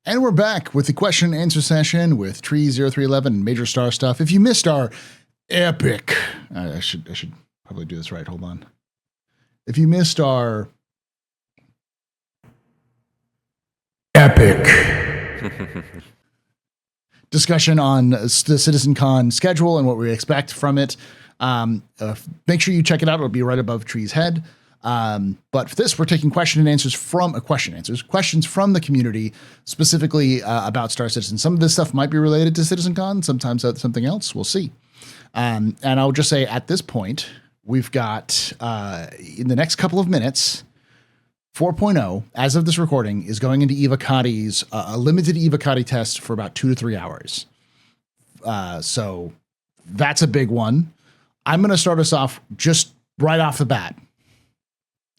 And we're back with the question and answer session with Tree0311 and Major Star stuff. If you missed our epic, I should probably do this right. Hold on. If you missed our epic discussion on the Citizencon schedule and what we expect from it, make sure you check it out. It'll be right above Tree's head. But for this, we're taking questions from the community, specifically about Star Citizen. Some of this stuff might be related to Citizencon, sometimes something else. We'll see. And I'll just say at this point, we've got in the next couple of minutes, 4.0, as of this recording, is going into Evocati's a limited Evocati test for about 2 to 3 hours. So that's a big one. I'm going to start us off just right off the bat.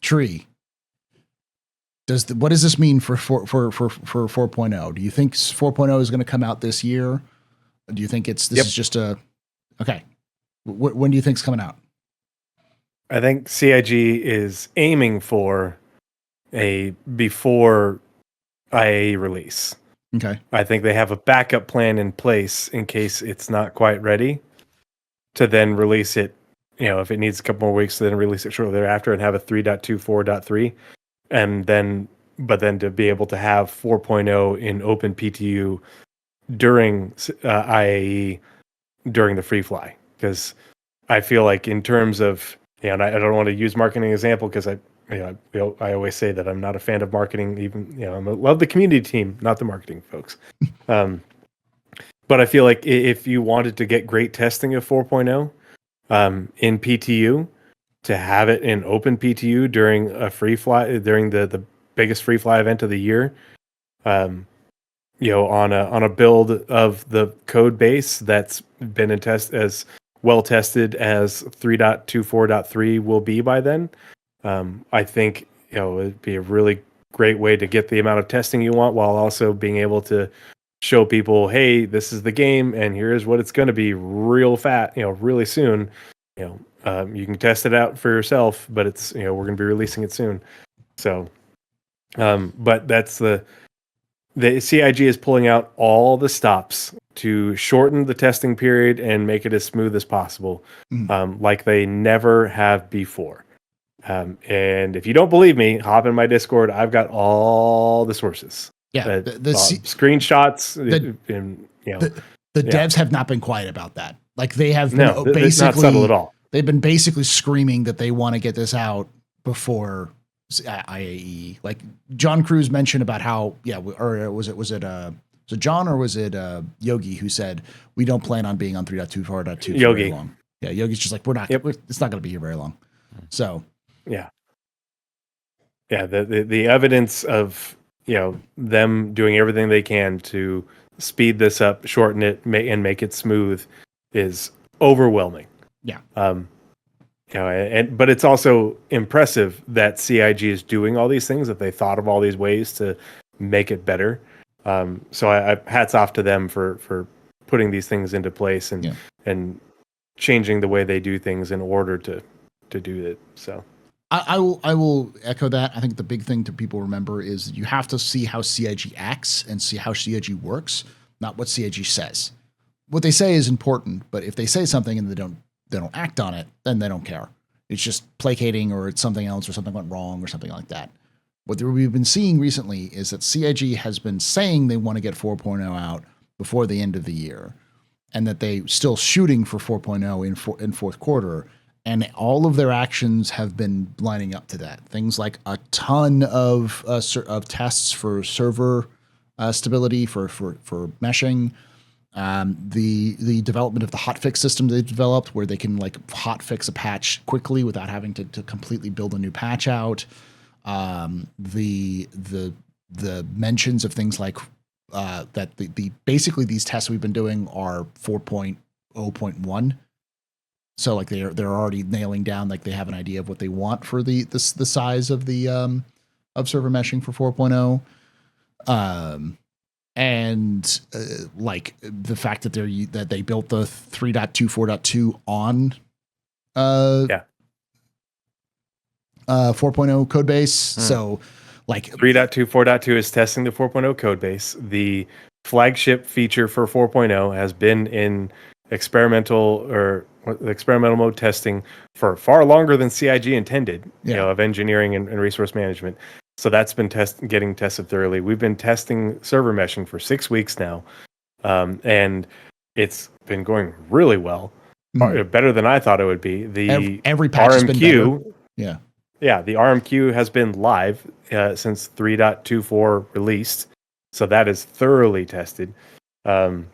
Tree, what does this mean for 4.0? Do you think 4.0 is going to come out this year? Do you think this is just okay? When do you think it's coming out? I think CIG is aiming for a before IA release. Okay. I think they have a backup plan in place in case it's not quite ready to then release it. If it needs a couple more weeks, then release it shortly thereafter and have a 3.2, 4.3, and then to be able to have 4.0 in open PTU during IAE during the free fly. Because I feel like in terms of, and I don't want to use marketing example because I always say that I'm not a fan of marketing. Even I love the community team, not the marketing folks. But I feel like if you wanted to get great testing of 4.0. In PTU, to have it in open PTU during a free fly, during the biggest free fly event of the year, on a build of the code base that's been as well tested as 3.2, 4.3 will be by then. I think it'd be a really great way to get the amount of testing you want while also being able to show people, hey, this is the game, and here's what it's going to be really soon. You can test it out for yourself, but it's we're going to be releasing it soon. So, but that's the CIG is pulling out all the stops to shorten the testing period and make it as smooth as possible, like they never have before. And if you don't believe me, hop in my Discord. I've got all the sources. Yeah, the screenshots. The devs have not been quiet about that. Like they have been basically it's not subtle at all. They've been basically screaming that they want to get this out before IAE. Like John Cruz mentioned about how or was it John or was it Yogi who said we don't plan on being on 3.2 4.2 for very long. Yeah, Yogi's just like it's not going to be here very long. So yeah. The evidence of them doing everything they can to speed this up, shorten it, and make it smooth is overwhelming. Yeah. But it's also impressive that CIG is doing all these things, that they thought of all these ways to make it better. So I hats off to them for putting these things into place and changing the way they do things in order to do it. So I will echo that. I think the big thing to people remember is you have to see how CIG acts and see how CIG works, not what CIG says. What they say is important, but if they say something and they don't act on it, then they don't care. It's just placating, or it's something else, or something went wrong, or something like that. What we've been seeing recently is that CIG has been saying they want to get 4.0 out before the end of the year, and that they still shooting for 4.0 in fourth quarter. And all of their actions have been lining up to that. Things like a ton of tests for server stability, for meshing, the development of the hotfix system they developed, where they can hotfix a patch quickly without having to completely build a new patch out. The mentions of things like that basically these tests we've been doing are 4.0.1. So they're already nailing down, they have an idea of what they want for the size of the of server meshing for 4.0. And the fact that they built the 3.2 4.2 on 4.0 code base. So Like 3.2, 4.2 is testing the 4.0 code base. The flagship feature for 4.0 has been in experimental mode testing for far longer than CIG intended, of engineering and resource management. So that's been getting tested thoroughly. We've been testing server meshing for 6 weeks now, and it's been going really well, better than I thought it would be. The every patch has been better. Yeah, the RMQ has been live since 3.24 released, so that is thoroughly tested. And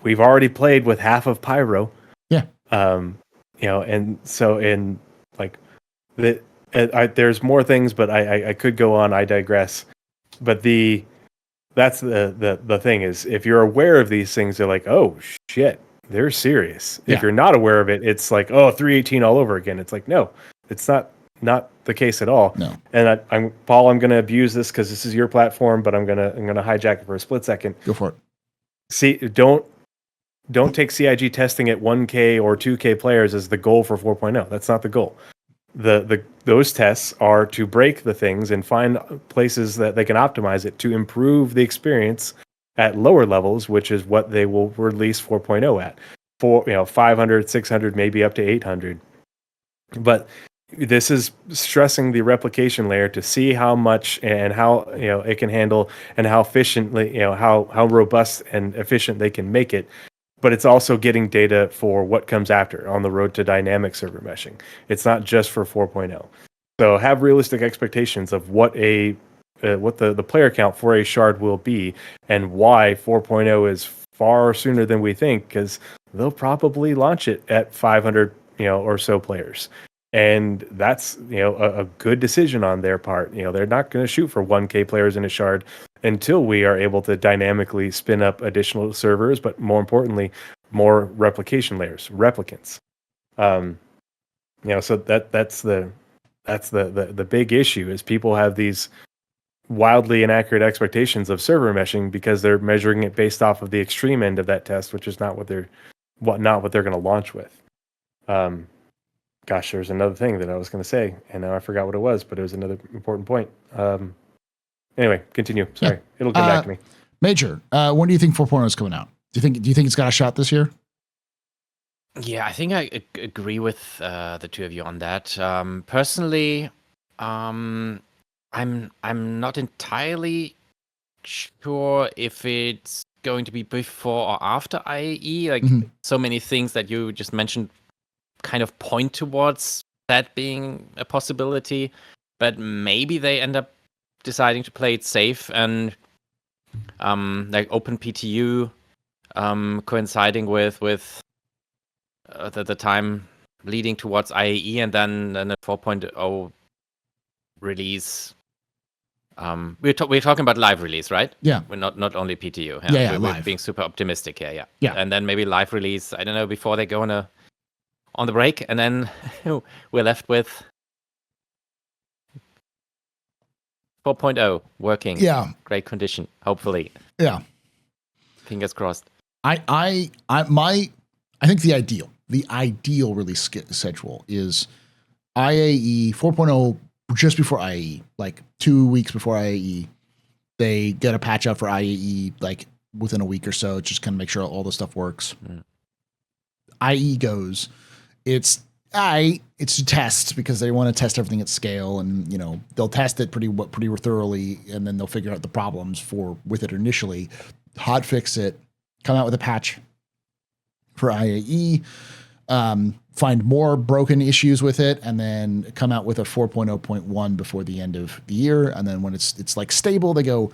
we've already played with half of Pyro. Yeah. And so there's more things, but I could go on. I digress. But that's the thing is, if you're aware of these things, they're like, oh shit, they're serious. If you're not aware of it, it's like, oh, 3.18 all over again. It's like, no. It's not the case at all. No. And I'm Paul. I'm going to abuse this because this is your platform, but I'm gonna hijack it for a split second. Go for it. See, don't take CIG testing at 1K or 2K players as the goal for 4.0. That's not the goal. Those tests are to break the things and find places that they can optimize it to improve the experience at lower levels, which is what they will release 4.0 at. 500, 600, maybe up to 800. But this is stressing the replication layer to see how much and how it can handle and how efficiently how robust and efficient they can make it. But it's also getting data for what comes after on the road to dynamic server meshing. It's not just for 4.0. So have realistic expectations of what the player count for a shard will be and why 4.0 is far sooner than we think, because they'll probably launch it at 500 or so players. And that's a good decision on their part. They're not going to shoot for 1K players in a shard until we are able to dynamically spin up additional servers, but more importantly, more replication layers, replicants. So that's the big issue is people have these wildly inaccurate expectations of server meshing because they're measuring it based off of the extreme end of that test, which is not what they're going to launch with. Gosh, there's another thing that I was going to say, and now I forgot what it was, but it was another important point. Anyway, continue. Sorry, it'll come back to me. Major, when do you think 4.0 is coming out? Do you think it's got a shot this year? Yeah, I think I agree with the two of you on that. Personally, I'm not entirely sure if it's going to be before or after IAE. Like so many things that you just mentioned kind of point towards that being a possibility, but maybe they end up deciding to play it safe and like open PTU coinciding with the time leading towards IAE and then a 4.0 release. We're talking about live release, right? Yeah. We're not only PTU. Yeah, we're live. being super optimistic here. Yeah. And then maybe live release, I don't know, before they go on the break, and then we're left with 4.0 working. Yeah. Great condition, hopefully. Yeah. Fingers crossed. I think the ideal release schedule is IAE 4.0 just before IAE, like 2 weeks before IAE. They get a patch out for IAE like within a week or so, just kind of make sure all the stuff works. IE goes, it's to test because they want to test everything at scale, and they'll test it pretty thoroughly, and then they'll figure out the problems with it initially, hot fix it, come out with a patch for IAE, find more broken issues with it, and then come out with a 4.0.1 before the end of the year. And then when it's like stable, they go,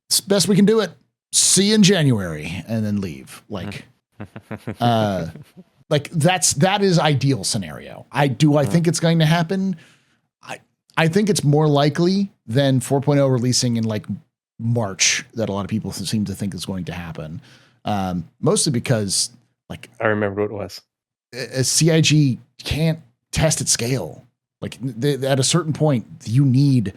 it's best we can do it. See you in January, and then leave. Like, that is ideal scenario. I think it's going to happen. I think it's more likely than 4.0 releasing in like March that a lot of people seem to think is going to happen. Mostly because like I remember what it was. A CIG can't test at scale. Like at a certain point, you need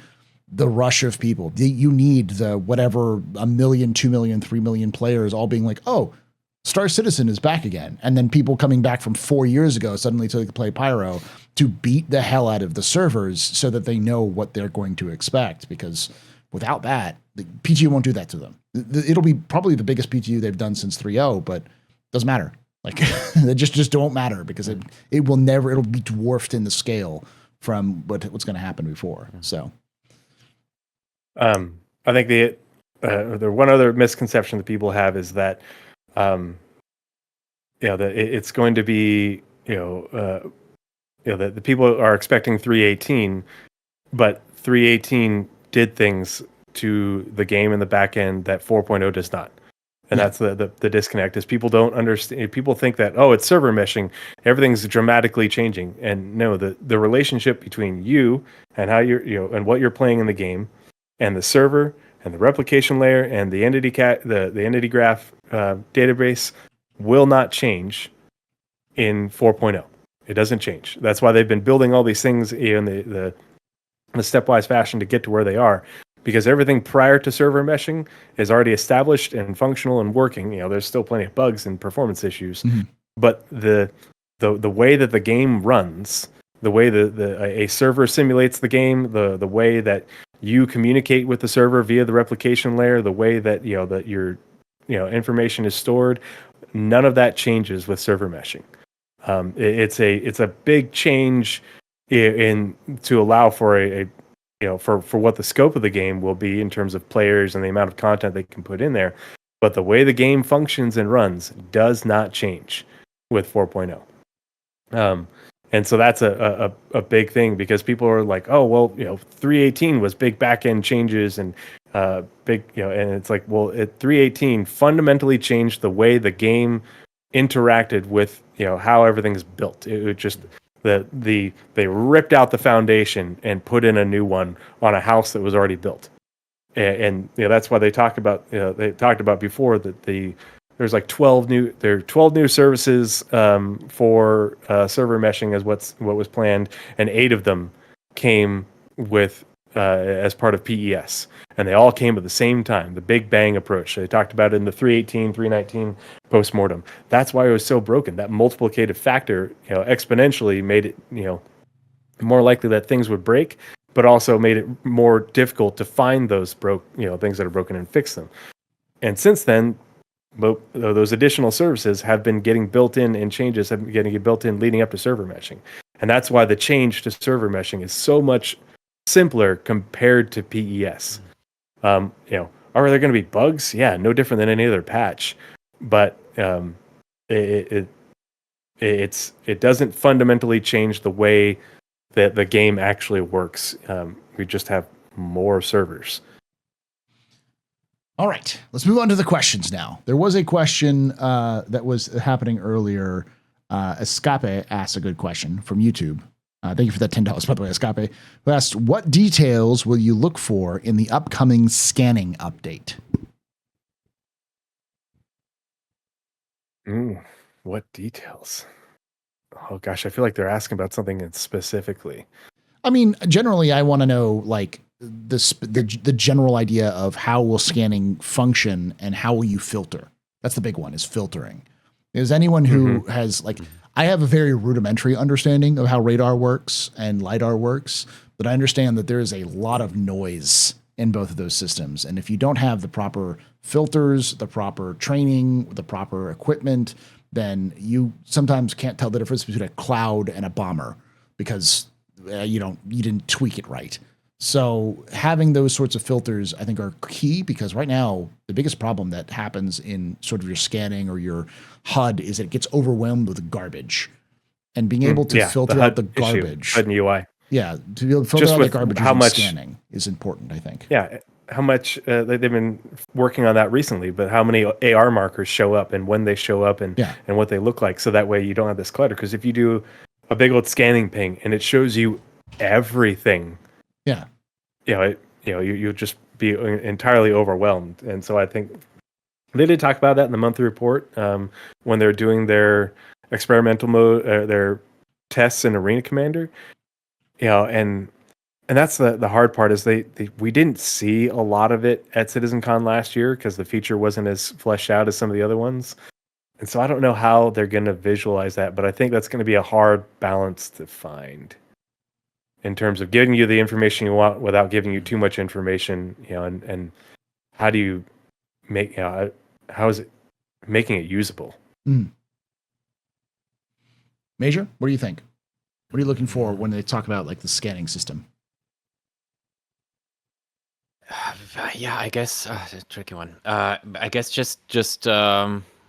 the rush of people. You need the whatever 1 million, 2 million, 3 million players all being like, oh, Star Citizen is back again. And then people coming back from 4 years ago suddenly to play Pyro to beat the hell out of the servers so that they know what they're going to expect. Because without that, the PTU won't do that to them. It'll be probably the biggest PTU they've done since 3.0, but it doesn't matter. Like they just don't matter because it will never, it'll be dwarfed in the scale from what's going to happen before. So, I think the one other misconception that people have is that, that it's going to be, that the people are expecting 3.18, but 3.18 did things to the game in the back end that 4.0 does not. And that's the disconnect is people don't understand. People think that, it's server meshing. Everything's dramatically changing. And no, the relationship between you and how you're, and what you're playing in the game and the server and the replication layer and the entity the entity graph database will not change in 4.0. It doesn't change. That's why they've been building all these things in the stepwise fashion to get to where they are. Because everything prior to server meshing is already established and functional and working. There's still plenty of bugs and performance issues, but the way that the game runs, the way a server simulates the game, the way that you communicate with the server via the replication layer, the way that that your information is stored, none of that changes with server meshing. It's a big change in to allow for for what the scope of the game will be in terms of players and the amount of content they can put in there. But the way the game functions and runs does not change with 4.0. And so that's a big thing because people are like, 3.18 was big back-end changes and big, and it's like, 3.18 fundamentally changed the way the game interacted with, how everything's built. It just... they ripped out the foundation and put in a new one on a house that was already built, and that's why they talked about before that there's like 12 new services for server meshing as what was planned, and 8 of them came with as part of PES, and they all came at the same time. The Big Bang approach. They talked about it in the 3.18, 3.19 postmortem. That's why it was so broken. That multiplicative factor, exponentially made it, more likely that things would break, but also made it more difficult to find those things that are broken and fix them. And since then, those additional services have been getting built in, and changes have been getting built in leading up to server meshing. And that's why the change to server meshing is so much simpler compared to PES. Are there going to be bugs? Yeah, no different than any other patch, but it doesn't fundamentally change the way that the game actually works. We just have more servers. All right, let's move on to the questions now. There was a question that was happening earlier. Escape asked a good question from YouTube. Thank you for that $10, by the way, Escape, who asked, what details will you look for in the upcoming scanning update? What details? Oh, gosh, I feel like they're asking about something specifically. I mean, generally, I want to know, like, the general idea of how will scanning function and how will you filter. That's the big one, is filtering. Is anyone who has, like... I have a very rudimentary understanding of how radar works and LiDAR works, but I understand that there is a lot of noise in both of those systems. And if you don't have the proper filters, the proper training, the proper equipment, then you sometimes can't tell the difference between a cloud and a bomber because you didn't tweak it right. So having those sorts of filters, I think, are key because right now the biggest problem that happens in sort of your scanning or your HUD is it gets overwhelmed with garbage, and being able to filter out the garbage, HUD and UI, to be able to filter out the garbage using scanning is important, I think. Yeah, how much they've been working on that recently, but how many AR markers show up and when they show up and what they look like, so that way you don't have this clutter. Because if you do a big old scanning ping and it shows you everything. You'll just be entirely overwhelmed. And so I think they did talk about that in the monthly report when they're doing their experimental mode, their tests in Arena Commander. And that's the hard part is we didn't see a lot of it at Citizencon last year because the feature wasn't as fleshed out as some of the other ones. And so I don't know how they're going to visualize that, but I think that's going to be a hard balance to find in terms of giving you the information you want without giving you too much information, and how do you make, how is it making it usable? Major, what do you think? What are you looking for when they talk about like the scanning system? Yeah, I guess a tricky one. I guess just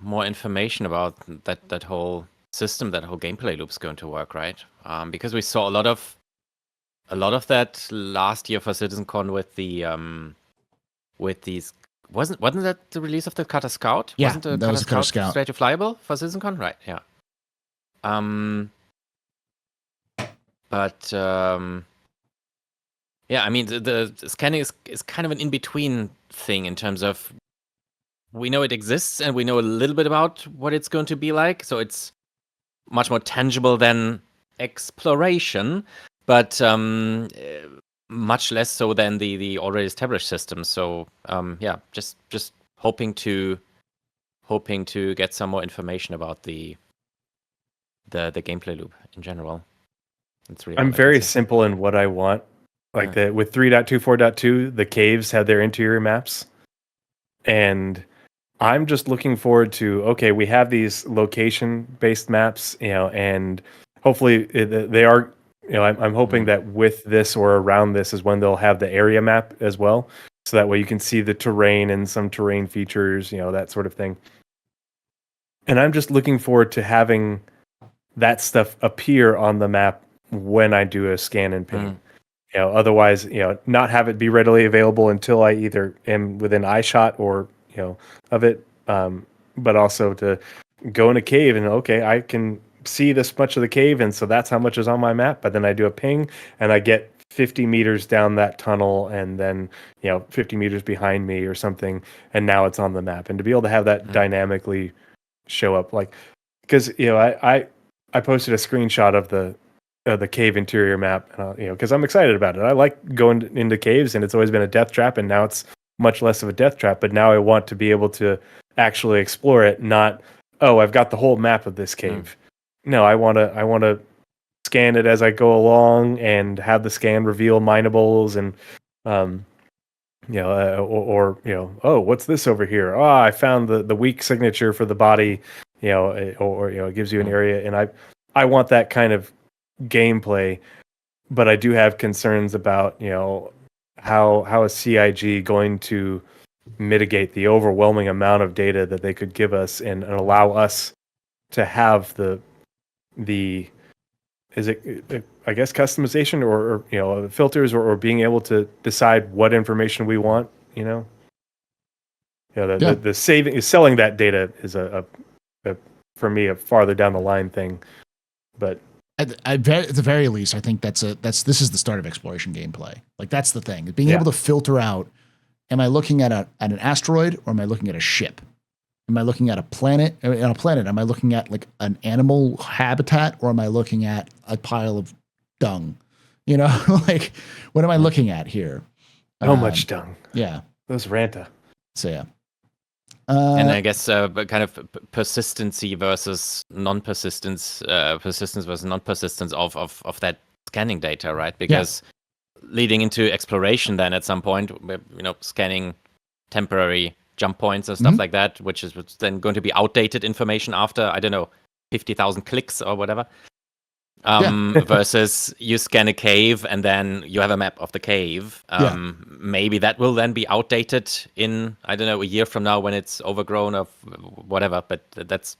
more information about that whole system, that whole gameplay loop's going to work, right? Because we saw a lot of that last year for Citizencon with these. Wasn't that the release of the Cutter Scout? Yeah, wasn't the that was the Cutter Scout straight to flyable for Citizencon? Right. Yeah. But yeah, I mean the scanning is kind of an in between thing in terms of we know it exists and we know a little bit about what it's going to be like, so it's much more tangible than exploration, but much less so than the already established system. So yeah, just hoping to get some more information about the gameplay loop in general. That's really I'm all I can very say. simple in what I want. Like with 3.24.2, the caves have their interior maps. And I'm just looking forward to, okay, we have these location-based maps, and hopefully they are, I'm hoping that with this or around this is when they'll have the area map as well. So that way you can see the terrain and some terrain features, that sort of thing. And I'm just looking forward to having that stuff appear on the map when I do a scan and ping. Otherwise, not have it be readily available until I either am within eyeshot or, of it. But also to go in a cave and, okay, I can see this much of the cave, and so that's how much is on my map. But then I do a ping and I get 50 meters down that tunnel and then, 50 meters behind me or something. And now it's on the map. And to be able to have that dynamically show up, like, because, I posted a screenshot of the cave interior map, because I'm excited about it. I like going into caves, and it's always been a death trap, and now it's much less of a death trap. But now I want to be able to actually explore it. Not, oh, I've got the whole map of this cave. No, I want to scan it as I go along and have the scan reveal minables and, oh, what's this over here? Oh, I found the weak signature for the body, or it gives you an area, and I want that kind of gameplay, but I do have concerns about, how is CIG going to mitigate the overwhelming amount of data that they could give us and allow us to have the is it, I guess, customization or filters or being able to decide what information we want, the saving is selling that data is a for me a farther down the line thing, but at the very least, I think this is the start of exploration gameplay. Like that's the thing, being able to filter out: am I looking at an asteroid or am I looking at a ship? Am I looking at a planet? On a planet, am I looking at like an animal habitat or am I looking at a pile of dung? Like what am I looking at here? How much dung? Yeah, those ranta. So yeah. And I guess kind of persistency versus non-persistence, persistence versus non-persistence of that scanning data, right? Because leading into exploration, then at some point, scanning temporary jump points and stuff like that, which is then going to be outdated information after, I don't know, 50,000 clicks or whatever. Versus you scan a cave and then you have a map of the cave. Maybe that will then be outdated in, I don't know, a year from now when it's overgrown or whatever. But that's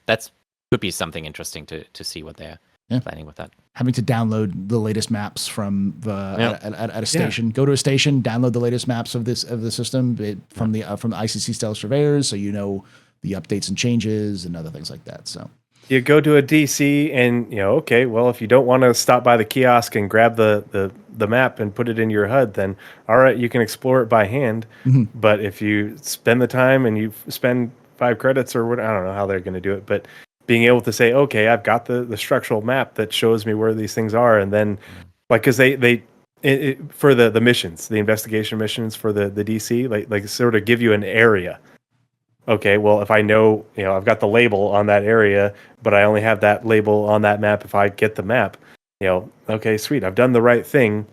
could be something interesting to see what they're planning with that. Having to download the latest maps from at a station. Go to a station, download the latest maps of the system from the ICC Stellar Surveyors, so you know the updates and changes and other things like that. So. You go to a DC and, okay, well, if you don't want to stop by the kiosk and grab the map and put it in your HUD, then all right, you can explore it by hand. But if you spend the time and you spend 5 credits or what, I don't know how they're going to do it, but being able to say, okay, I've got the structural map that shows me where these things are. And then like, cause they for the missions, the investigation missions for the DC, like sort of give you an area okay, well, if I know, I've got the label on that area, but I only have that label on that map if I get the map, okay, sweet. I've done the right thing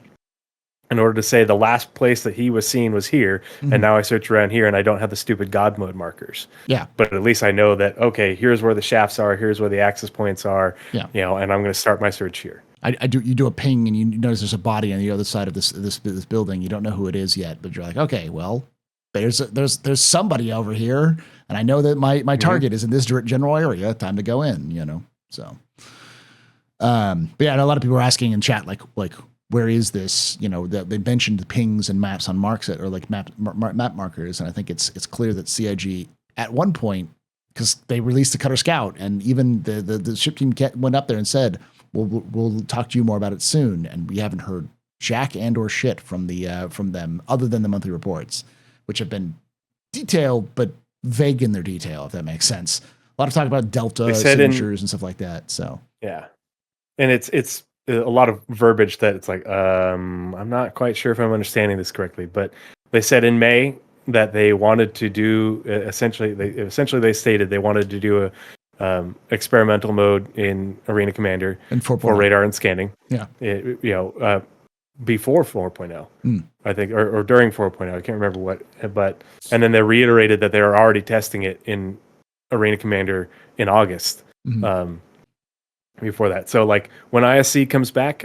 in order to say the last place that he was seen was here, and now I search around here and I don't have the stupid God mode markers. Yeah. But at least I know that, okay, here's where the shafts are, here's where the access points are, Yeah. And I'm going to start my search here. You do a ping and you notice there's a body on the other side of this building. You don't know who it is yet, but you're like, okay, well, there's somebody over here, and I know that my target is in this general area. Time to go in, So, but yeah, and a lot of people are asking in chat, like where is this? They mentioned the pings and maps on Markset or like map markers, and I think it's clear that CIG at one point, because they released the Cutter Scout, and even the ship team went up there and said, we'll talk to you more about it soon, and we haven't heard jack and or shit from them other than the monthly reports, which have been detailed but vague in their detail, if that makes sense. A lot of talk about Delta signatures and stuff like that. So yeah, and it's a lot of verbiage that it's like, I'm not quite sure if I'm understanding this correctly, but they said in May that they wanted to do essentially they stated they wanted to do a experimental mode in Arena Commander and for radar and scanning. Yeah, before 4.0, I think, or during 4.0, I can't remember what, and then they reiterated that they were already testing it in Arena Commander in August. Before that, so like when ISC comes back,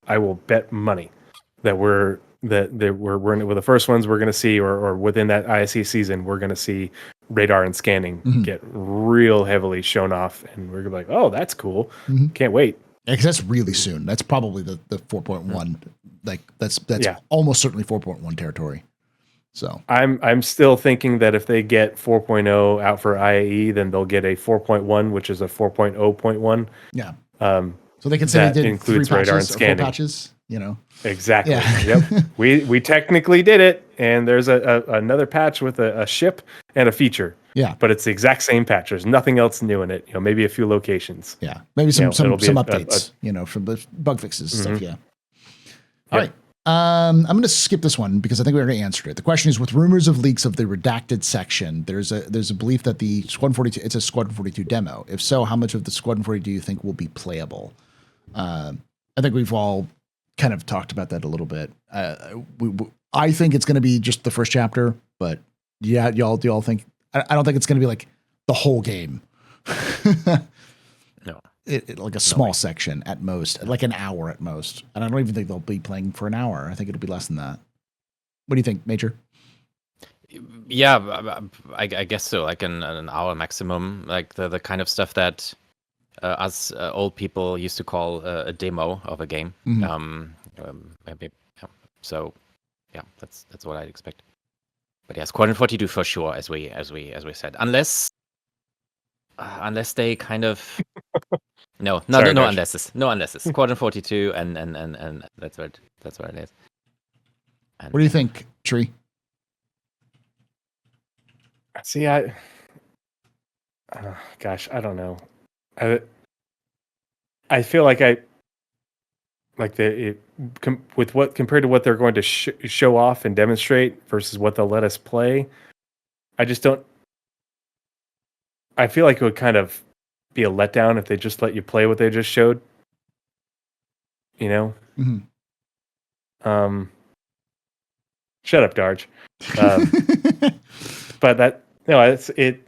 I will bet money that we're the first ones we're going to see, or within that ISC season, we're going to see radar and scanning get real heavily shown off, and we're going to be like, oh, that's cool, can't wait. Yeah, because that's really soon. That's probably the 4.1. Like that's almost certainly 4.1 territory. So I'm still thinking that if they get 4.0 out for IAE, then they'll get a 4.1, which is a 4.0.1. Yeah. So they can say they did includes 3 radar patches and scanning. 4 patches, Exactly. Yeah. Yep. We technically did it, and there's another patch with a ship and a feature. Yeah. But it's the exact same patch. There's nothing else new in it. Maybe a few locations. Yeah. Maybe some updates, from the bug fixes and stuff. Yeah. All right. I'm going to skip this one because I think we already answered it. The question is, with rumors of leaks of the redacted section, there's a belief that the Squadron 42, it's a Squadron 42 demo. If so, how much of the Squadron 42 do you think will be playable? I think we've all kind of talked about that a little bit. I think it's going to be just the first chapter, but yeah, do y'all think? I don't think it's going to be like the whole game. No. Like a small section at most, like an hour at most. And I don't even think they'll be playing for an hour. I think it'll be less than that. What do you think, Major? Yeah, I guess so. Like an hour maximum. Like the kind of stuff that us old people used to call a demo of a game. Maybe. Yeah. So, yeah, that's what I'd expect. But yeah, Squadron 42 for sure, as we said, unless they kind of. No unlesses. Squadron 42 and that's what it is. And, what do you think, Tree? See, I don't know. I feel like compared to what they're going to show off and demonstrate versus what they'll let us play, I just don't. I feel like it would kind of be a letdown if they just let you play what they just showed. Shut up, Darge. But it's it.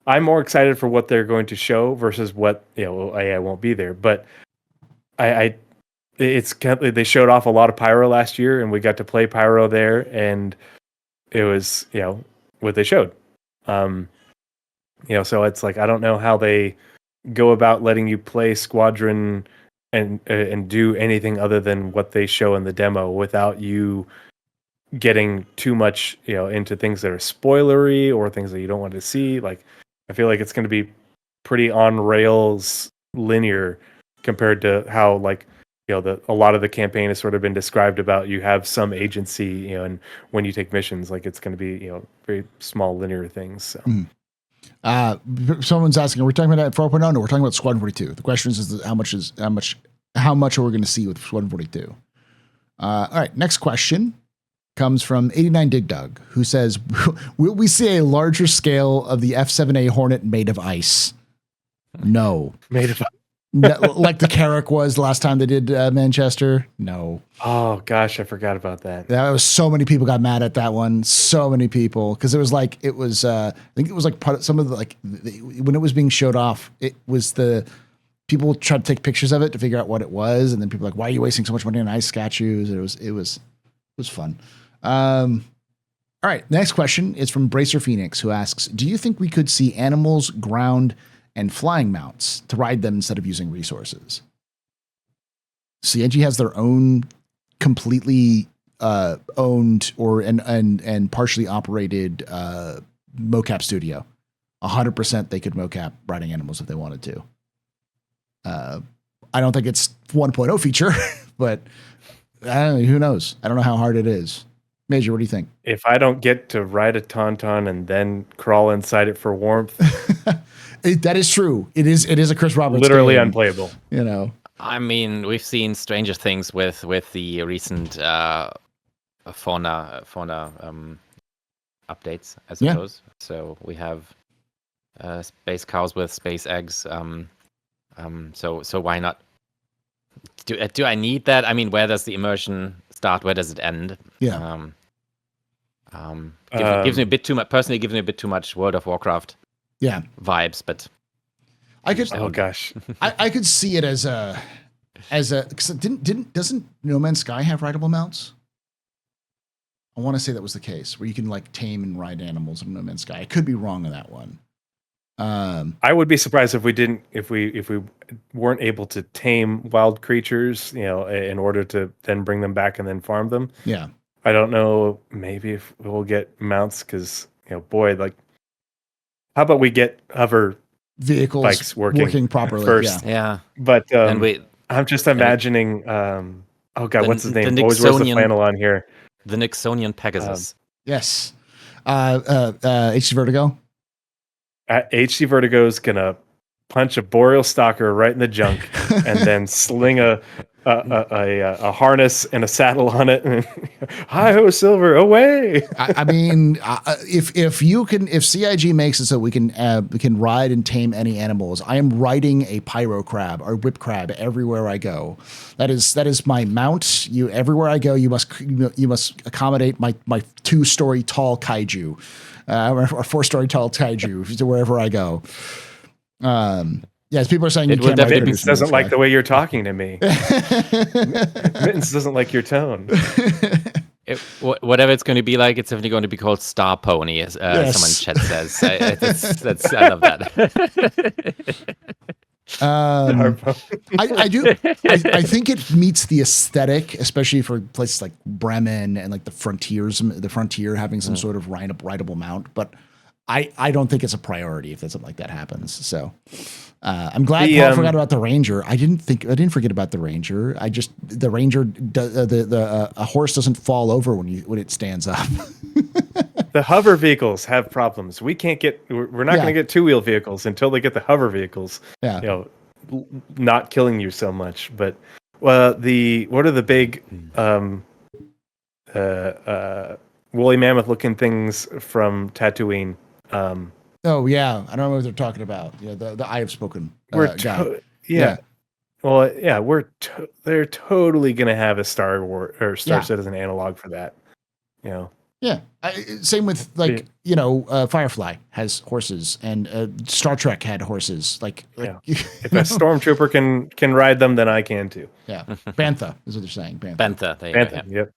I'm more excited for what they're going to show versus what I won't be there. But it's they showed off a lot of Pyro last year, and we got to play Pyro there, and it was what they showed. So it's like I don't know how they go about letting you play Squadron and do anything other than what they show in the demo without you getting too much into things that are spoilery or things that you don't want to see. Like I feel like it's going to be pretty on rails linear compared to how a lot of the campaign has sort of been described about you have some agency and when you take missions, like it's going to be very small linear things. So. Someone's asking, are we talking about that 4.0? No, we're talking about Squadron 42. The question is how much are we going to see with Squadron 42? All right, next question comes from 89 Dig Dug, who says, will we see a larger scale of the F-7A Hornet made of ice? No. Made of No, like the Carrack was last time they did Manchester? No. Oh, gosh, I forgot about that. That was so many people got mad at that one. So many people. Because I think it was like part of some of the, like, when it was being showed off, it was people tried to take pictures of it to figure out what it was. And then people were like, why are you wasting so much money on ice statues? It was fun. All right. Next question is from Bracer Phoenix, who asks, do you think we could see animals, ground, and flying mounts to ride them instead of using resources? CIG has their own completely owned and partially operated mocap studio. 100% they could mocap riding animals if they wanted to. I don't think it's 1.0 feature, but who knows? I don't know how hard it is. Major, what do you think? If I don't get to ride a Tauntaun and then crawl inside it for warmth, that is true. It is a Chris Roberts literally game, unplayable. You know. I mean, we've seen stranger things with the recent fauna updates, I suppose. Yeah. So we have space cows with space eggs. So why not? Do I need that? I mean, where does the immersion start? Where does it end? Yeah. Gives me a bit too much. Personally, gives me a bit too much World of Warcraft. Yeah. Vibes, but I could. Oh gosh. I could see it as a. Cause doesn't No Man's Sky have rideable mounts? I want to say that was the case where you can like tame and ride animals in No Man's Sky. I could be wrong on that one. I would be surprised if we weren't able to tame wild creatures, in order to then bring them back and then farm them. Yeah. I don't know. Maybe if we'll get mounts, because boy, like, how about we get hover vehicles bikes working properly first? Yeah. But I'm just imagining. Oh God, what's his name? Always wears the flannel on here. The Nixonian Pegasus. Yes. HC Vertigo. HC Vertigo's gonna punch a boreal stalker right in the junk, and then sling a harness and a saddle on it. Hi ho, Silver, away! I mean, if CIG makes it so we can ride and tame any animals, I am riding a pyro crab or whip crab everywhere I go. That is my mount. Everywhere I go, you must accommodate my 2-story tall kaiju. Or 4-story tall kaiju to wherever I go. Yes, people are saying Mittens doesn't like the way you're talking to me. Mittens doesn't like your tone. Whatever it's going to be like, it's definitely going to be called Star Pony, as someone in chat says. I love that. I do. I think it meets the aesthetic, especially for places like Bremen and like the frontier having some sort of rideable mount. But I don't think it's a priority if something like that happens. So I'm glad Paul forgot about the Ranger. I didn't forget about the Ranger. The Ranger a horse doesn't fall over when it stands up. The hover vehicles have problems. We're not going to get 2-wheel vehicles until they get the hover vehicles. Yeah. Not killing you so much. But what are the big woolly mammoth looking things from Tatooine? Oh yeah, I don't know what they're talking about. Yeah, the I Have Spoken. Guy. Yeah. Well, yeah, they're totally going to have a Star Wars or Star Citizen analog for that. Yeah. Same with Firefly has horses, and Star Trek had horses. If a stormtrooper can ride them, then I can too. Yeah, Bantha is what they're saying. Bantha. Yep.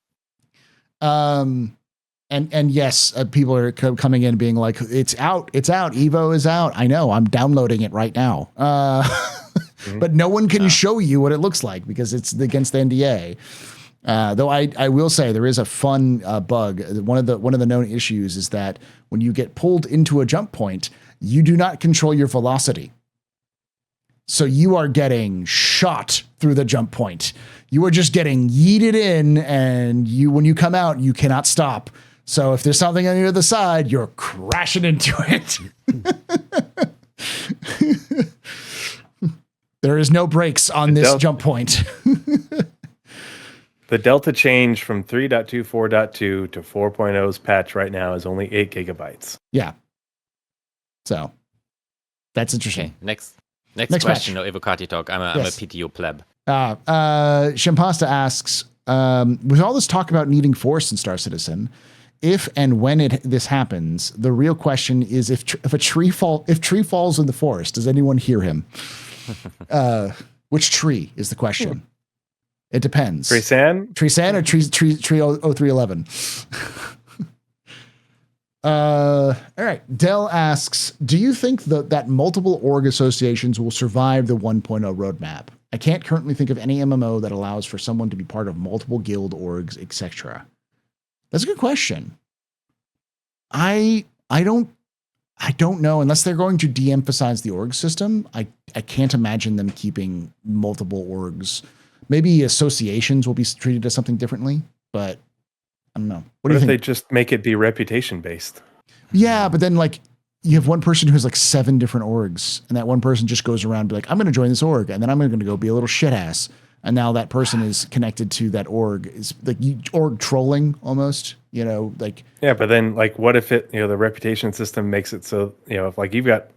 And yes, people are coming in being like, it's out, Evo is out. I know, I'm downloading it right now. But no one can show you what it looks like because it's against the NDA. Though I will say there is a fun bug. One of the known issues is that when you get pulled into a jump point, you do not control your velocity. So you are getting shot through the jump point. You are just getting yeeted in, and when you come out, you cannot stop. So if there's something on the other side, you're crashing into it. There is no brakes on this jump point. The delta change from 3.24.2 to 4.0's patch right now is only 8 gigabytes. Yeah. So that's interesting. Okay, next Next question. patch. No Evocati talk. I'm a PTU pleb. Shampasta asks, with all this talk about needing force in Star Citizen, if and when this happens, the real question is if tree falls in the forest, does anyone hear him? Which tree is the question? It depends. Treesan or tree 0311. All right. Dell asks, do you think that multiple org associations will survive the 1.0 roadmap? I can't currently think of any MMO that allows for someone to be part of multiple guild orgs, etc. That's a good question. I don't know, unless they're going to de-emphasize the org system. I can't imagine them keeping multiple orgs. Maybe associations will be treated as something differently, but I don't know. What do you think? They just make it be reputation based? Yeah, but then like you have one person who has like 7 different orgs, and that one person just goes around and be like, I'm going to join this org, and then I'm going to go be a little shit ass. And now that person is connected to that org. Is like org trolling almost, like. Yeah, but then like what if the reputation system makes it so, if like you've got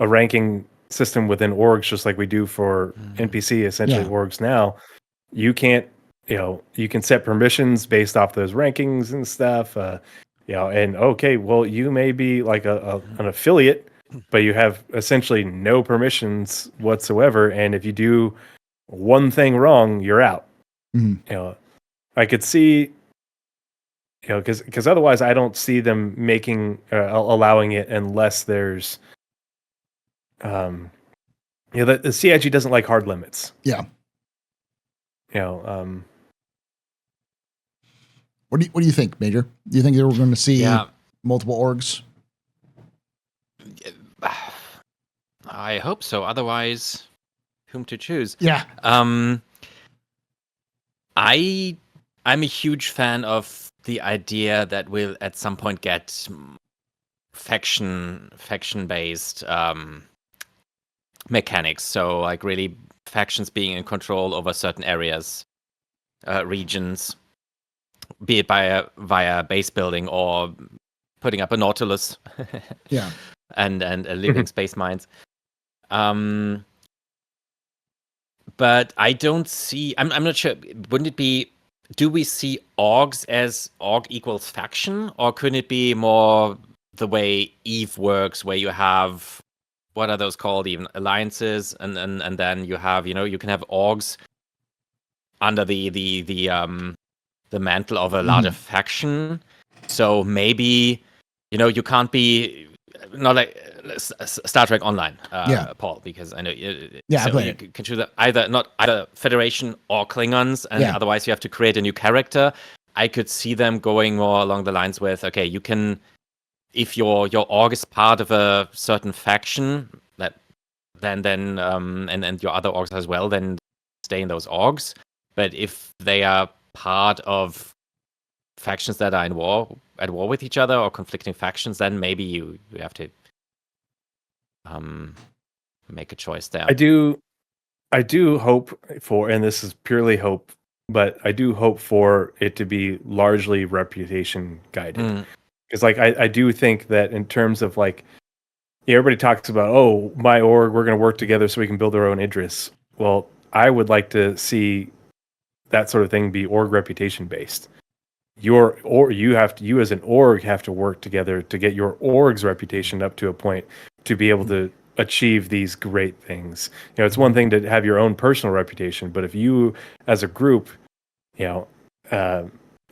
a ranking system within orgs, just like we do for NPC, essentially orgs now, you can't, you can set permissions based off those rankings and stuff. And okay, well, you may be like an affiliate, but you have essentially no permissions whatsoever. And if you do one thing wrong, you're out. Mm-hmm. I could see, because otherwise I don't see them making allowing it unless there's, the CIG doesn't like hard limits. Yeah. What do you think, Major? Do you think that we're going to see multiple orgs? I hope so. Otherwise, whom to choose? Yeah. I'm a huge fan of the idea that we'll at some point get faction based mechanics. So like really factions being in control over certain areas, regions, be it via base building or putting up a Nautilus. Yeah. And living space mines. But I don't see. I'm not sure. Wouldn't it be? Do we see orgs as org equals faction, or could it be more the way EVE works, where you have, what are those called? Even alliances, and then you have, you can have orgs under the mantle of a larger faction. So maybe, you can't be not like Star Trek Online, Paul, because I know you can choose either Federation or Klingons, and otherwise you have to create a new character. I could see them going more along the lines with, okay, you can, if your org is part of a certain faction, then and your other orgs as well, then stay in those orgs. But if they are part of factions that are at war with each other or conflicting factions, then maybe you have to make a choice there. I do hope for, and this is purely hope, but I do hope for it to be largely reputation guided. Because like I do think that in terms of like, everybody talks about, oh, my org, we're going to work together so we can build our own Idris. Well, I would like to see that sort of thing be org reputation based. You as an org have to work together to get your org's reputation up to a point to be able to achieve these great things. It's one thing to have your own personal reputation, but if you as a group,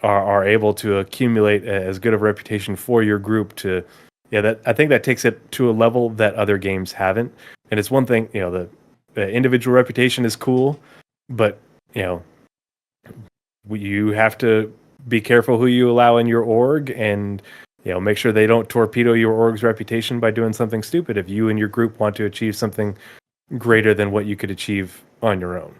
are able to accumulate as good of a reputation for your group to, I think that takes it to a level that other games haven't. And it's one thing, the individual reputation is cool, but you have to be careful who you allow in your org, and make sure they don't torpedo your org's reputation by doing something stupid if you and your group want to achieve something greater than what you could achieve on your own,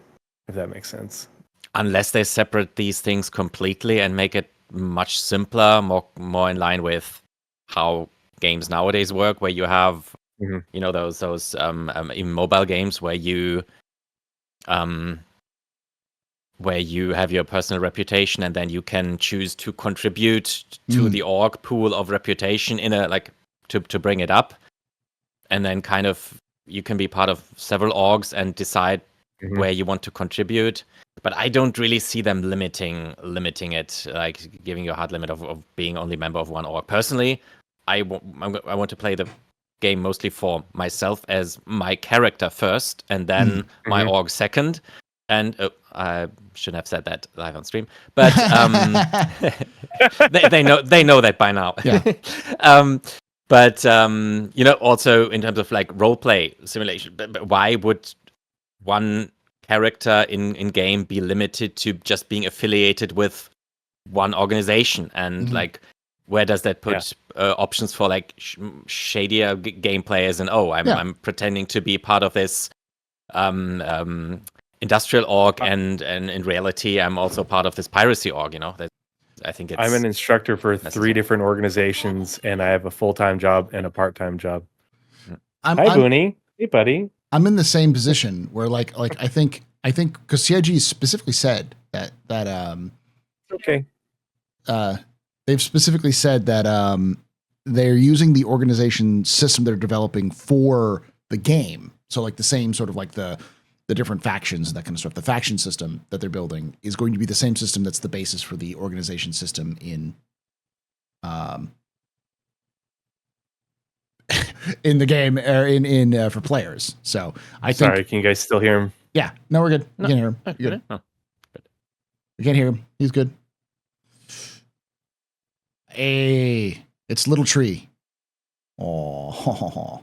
if that makes sense. Unless they separate these things completely and make it much simpler, more in line with how games nowadays work, where you have those even mobile games where you where you have your personal reputation and then you can choose to contribute to the org pool of reputation in a to bring it up, and then kind of you can be part of several orgs and decide where you want to contribute. But I don't really see them limiting it, like giving you a hard limit of being only member of one org. Personally, I want to play the game mostly for myself as my character first, and then my org second. And I shouldn't have said that live on stream, but they know that by now. Yeah. But also in terms of like role play simulation, but why would one character in game be limited to just being affiliated with one organization? And like, where does that put options for like shadier game players? And I'm pretending to be part of this industrial org, and in reality I'm also part of this piracy org. I think I'm an instructor for 3 different organizations, and I have a full-time job and a part-time job. Hi, Booney. Hey, buddy. I'm in the same position where like I think because CIG specifically said that okay. They've specifically said that they're using the organization system they're developing for the game. So like the same sort of like the different factions and that kind of stuff. The faction system that they're building is going to be the same system that's the basis for the organization system in in the game or in for players. So I think. Sorry, can you guys still hear him? Yeah, no, we're good. We can hear him. You're good. Oh, good. We can't hear him. He's good. Hey, it's Little Tree. Oh.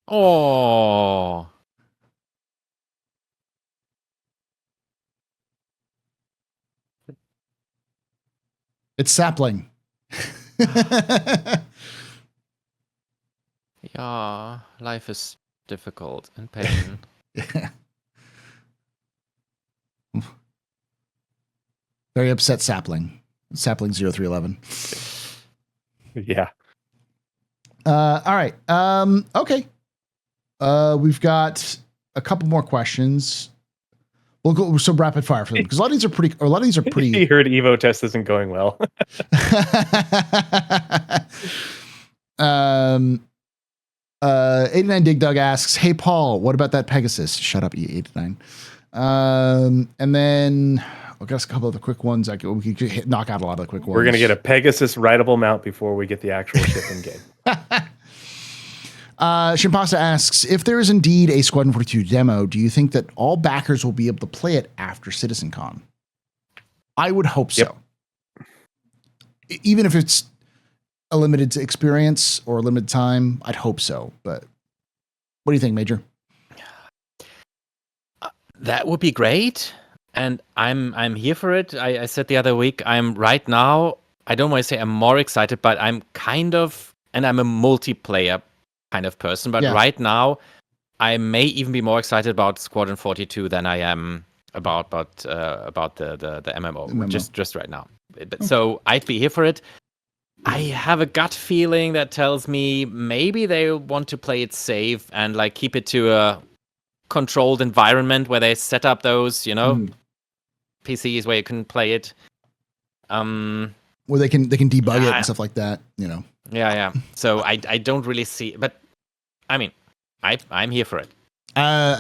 Oh. It's Sapling. Yeah, life is difficult and pain. Yeah. Very upset Sapling. Sapling 0311. Yeah. All right. Okay. We've got a couple more questions. We'll go some rapid fire for them because a lot of these are pretty. You heard Evo test isn't going well. 89 Dig Dug asks, "Hey Paul, what about that Pegasus?" Shut up, E89. And then I'll guess a couple of the quick ones. We could knock out a lot of the quick ones. We're gonna get a Pegasus rideable mount before we get the actual ship in game. Shimpasa asks, if there is indeed a Squadron 42 demo, do you think that all backers will be able to play it after Citizencon? I would hope so. Even if it's a limited experience or a limited time, I'd hope so. But what do you think, Major? That would be great. And I'm here for it. I said the other week, I'm right now, I don't want to say I'm more excited, but I'm kind of, and I'm a multiplayer kind of person, but right now I may even be more excited about Squadron 42 than I am about the MMO. Just right now. So I'd be here for it. I have a gut feeling that tells me maybe they want to play it safe and like keep it to a controlled environment where they set up those, PCs where you can play it. Where they can debug it and stuff like that, Yeah. So I don't really see, but I mean, I'm here for it.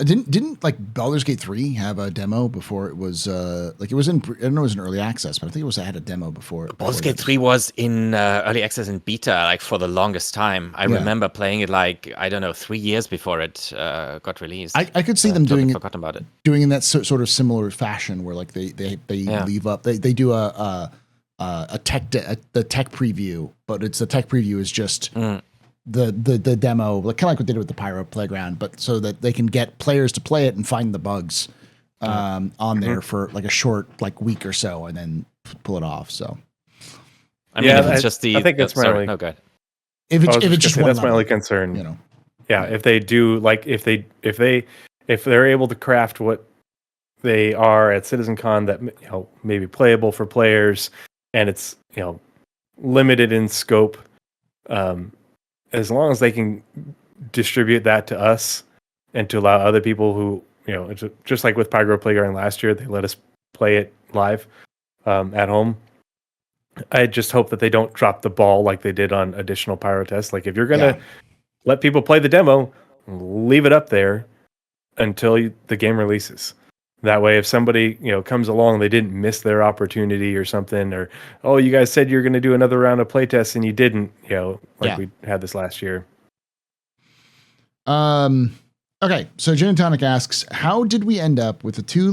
Didn't like Baldur's Gate 3 have a demo before it was like it was in, I don't know, it was in early access, but I think it had a demo before. Baldur's Gate 3 was in early access and beta like for the longest time. I remember playing it like, I don't know, 3 years before it got released. I could see them doing forgotten about it. Doing in that sort of similar fashion where like they leave up, they do the tech preview, but it's the tech preview is just the demo, like kind of like what they did with the Pyro playground, but so that they can get players to play it and find the bugs on there for like a short like week or so, and then pull it off. So, I mean, if it's just the, I think that's my only. Okay. If it's just one that's level, my only concern. Yeah, if they do like if they're able to craft what they are at Citizencon that maybe playable for players, and it's limited in scope. As long as they can distribute that to us and to allow other people who it's just like with Pyro Playground last year, they let us play it live at home. I just hope that they don't drop the ball like they did on additional Pyro tests. Like, if you're going to let people play the demo, leave it up there until the game releases. That way, if somebody comes along, they didn't miss their opportunity or something, or you guys said you're going to do another round of playtests and you didn't, we had this last year. Okay, so Gin and Tonic asks, how did we end up with the two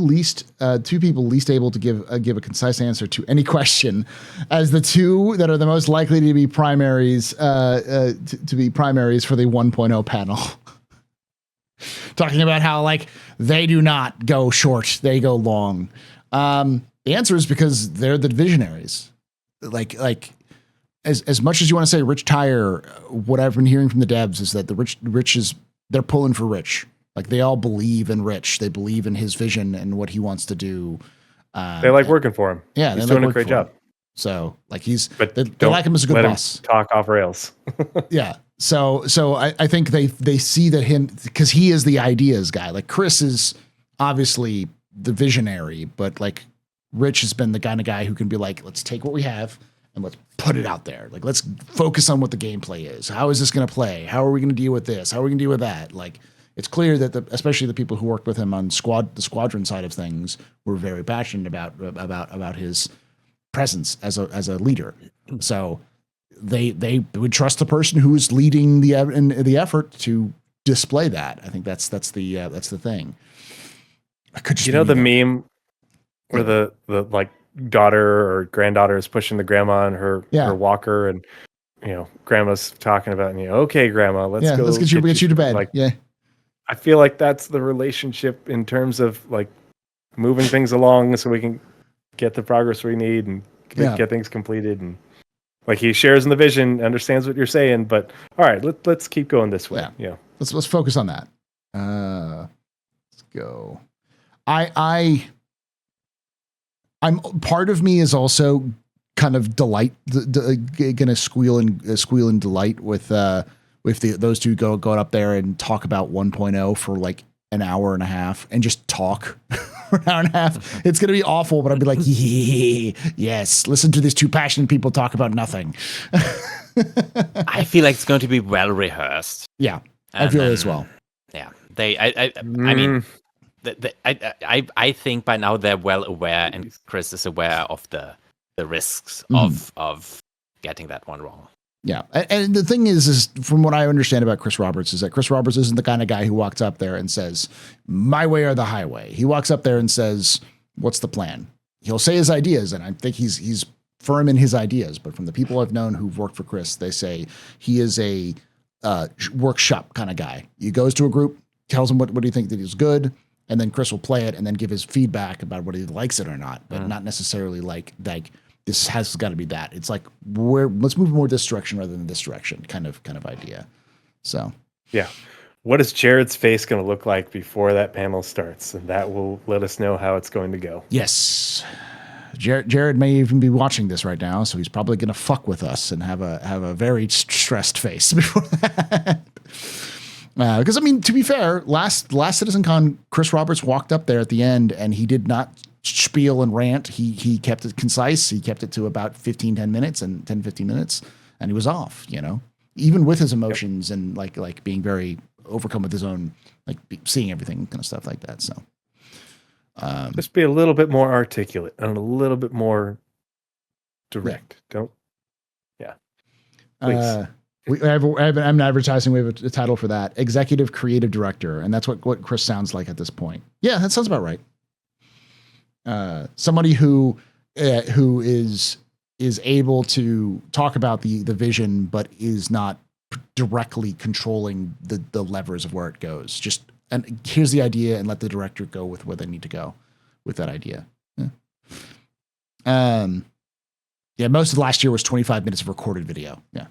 people least able to give a concise answer to any question, as the two that are the most likely to be primaries to be primaries for the 1.0 panel? Talking about how they do not go short, they go long. The answer is because they're the Visionaries. As much as you want to say Rich Tire, what I've been hearing from the devs is that the Rich is, they're pulling for Rich. They all believe in Rich. They believe in his vision and what he wants to do. They like working for him. Yeah, he's doing a great job. So they don't like him as a good boss. Talk off rails. Yeah. So I think they see that him, because he is the ideas guy. Chris is obviously the visionary, but Rich has been the kind of guy who can be let's take what we have and let's put it out there. Let's focus on what the gameplay is. How is this going to play? How are we going to deal with this? How are we going to deal with that? It's clear that especially the people who worked with him on the Squadron side of things were very passionate about his presence as a leader. So they would trust the person who is leading the effort to display that. I think that's the thing. I could just the meme where the daughter or granddaughter is pushing the grandma on her walker, and grandma's talking about okay, grandma, let's go. Let's get you to bed. I feel like that's the relationship in terms of moving things along so we can get the progress we need and get things completed, and he shares in the vision, understands what you're saying, but all right, let's keep going this way. Yeah. Let's focus on that. Let's go. I'm part of me is also kind of gonna squeal in delight with those two going up there and talk about 1.0 for an hour and a half and just talk for an hour and a half. It's gonna be awful, but I'd be yes, listen to these two passionate people talk about nothing. I feel like it's going to be well rehearsed. Yeah, I feel as well. Yeah, I mean. I think by now they're well aware, and Chris is aware of the risks of getting that one wrong. Yeah, and the thing is from what I understand about Chris Roberts is that Chris Roberts isn't the kind of guy who walks up there and says, "My way or the highway." He walks up there and says, "What's the plan?" He'll say his ideas, and I think he's firm in his ideas. But from the people I've known who've worked for Chris, they say he is a workshop kind of guy. He goes to a group, tells them what do you think that is good. And then Chris will play it and then give his feedback about whether he likes it or not, but not necessarily this has got to be that. It's let's move more this direction rather than this direction kind of idea. So, yeah. What is Jared's face going to look like before that panel starts? And that will let us know how it's going to go. Yes. Jared may even be watching this right now, so he's probably going to fuck with us and have a very stressed face before that. Because to be fair, last Citizencon, Chris Roberts walked up there at the end and he did not spiel and rant. He kept it concise. He kept it to about 15 minutes, and he was off, even with his emotions and being very overcome with his own, seeing everything kind of stuff like that. So just be a little bit more articulate and a little bit more direct. Don't. Yeah. Please. I'm advertising. We have a title for that: Executive Creative Director, and that's what Chris sounds like at this point. Yeah, that sounds about right. Somebody who is able to talk about the vision, but is not directly controlling the levers of where it goes. Just and here's the idea, and let the director go with where they need to go with that idea. Yeah. Most of last year was 25 minutes of recorded video. Yeah.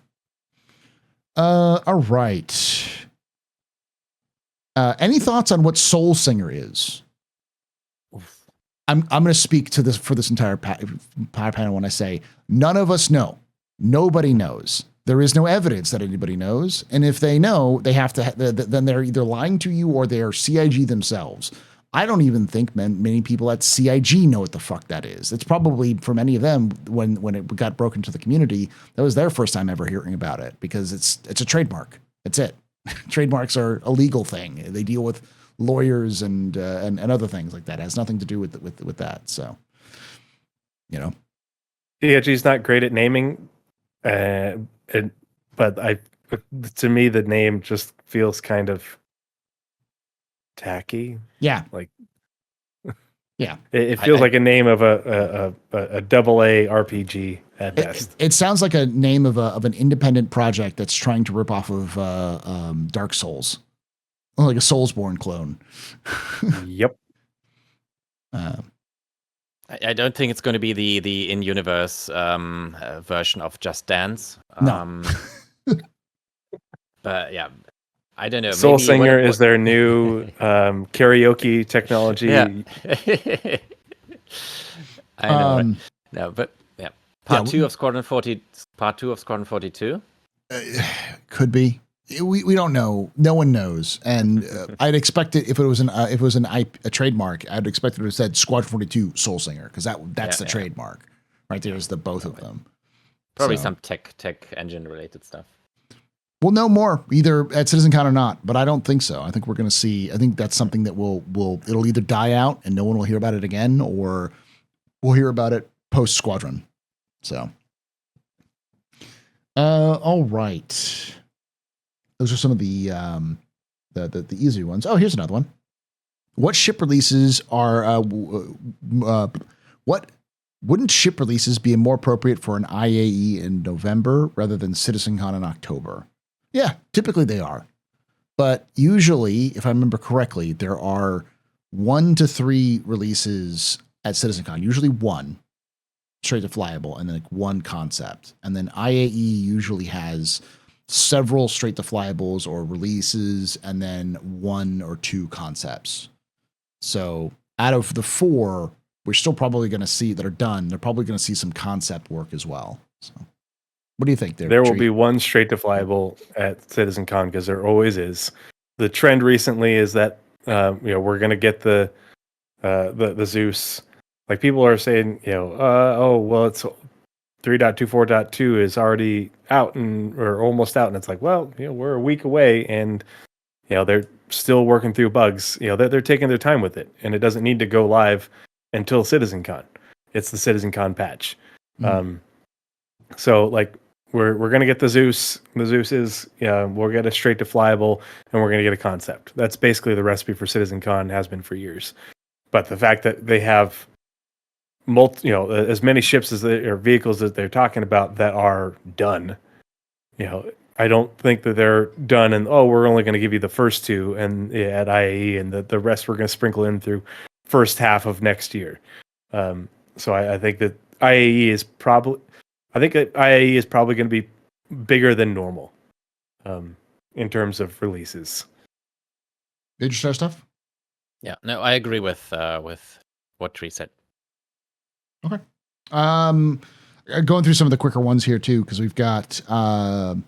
All right. Any thoughts on what Soul Singer is? I'm going to speak to this for this entire panel when I say none of us know. Nobody knows. There is no evidence that anybody knows, and if they know, they have to. Then they're either lying to you or they are CIG themselves. I don't even think many people at CIG know what the fuck that is. It's probably for many of them when it got broken to the community, that was their first time ever hearing about it because it's a trademark. That's it. Trademarks are a legal thing. They deal with lawyers and other things like that. It has nothing to do with that. So, you know, CIG's not great at naming, but to me the name just feels kind of tacky. Yeah. Like, yeah, it feels like a name of a double A RPG at best. It sounds like a name of an independent project that's trying to rip off of Dark Souls, like a Soulsborne clone. Yep. I don't think it's going to be the in-universe version of Just Dance. No. But yeah, I don't know. Soul Singer is their new karaoke technology. Yeah. I know. Right? No, but yeah. Part 2 of Squadron 42. Could be. We don't know. No one knows. And I'd expect it if it was a trademark. I'd expect it to have said Squadron 42 Soul Singer because that's the trademark. Right there's the both of them. Probably some tech engine related stuff. We'll know more either at Citizencon or not, but I don't think so. I think we're going to see. I think that's something that it'll either die out and no one will hear about it again, or we'll hear about it post Squadron. So, all right. Those are some of the easy ones. Oh, here's another one. What ship releases are wouldn't ship releases be more appropriate for an IAE in November rather than Citizencon in October? Yeah, typically they are. But usually, if I remember correctly, there are 1 to 3 releases at Citizencon, usually 1 straight to flyable and then like 1 concept. And then IAE usually has several straight to flyables or releases and then 1 or 2 concepts. So out of the 4, we're still probably going to see that are done. They're probably going to see some concept work as well. So what do you think there? There will be 1 straight to flyable at Citizencon because there always is. The trend recently is that we're going to get the Zeus. Like people are saying, it's 3.24.2 is already out or almost out, and it's like, well, we're a week away, and they're still working through bugs. They're taking their time with it, and it doesn't need to go live until Citizencon. It's the Citizencon patch. So like we're gonna get the Zeus. The Zeus is we'll get a straight to flyable, and we're gonna get a concept. That's basically the recipe for Citizencon, has been for years. But the fact that they have as many ships or vehicles that they're talking about that are done, I don't think that they're done and we're only going to give you the first 2 and at IAE and the rest we're going to sprinkle in through first half of next year. So I think that IAE is probably going to be bigger than normal in terms of releases. Did you share stuff? Yeah, no, I agree with what Tree said. Okay. Going through some of the quicker ones here too, because we've got Dr.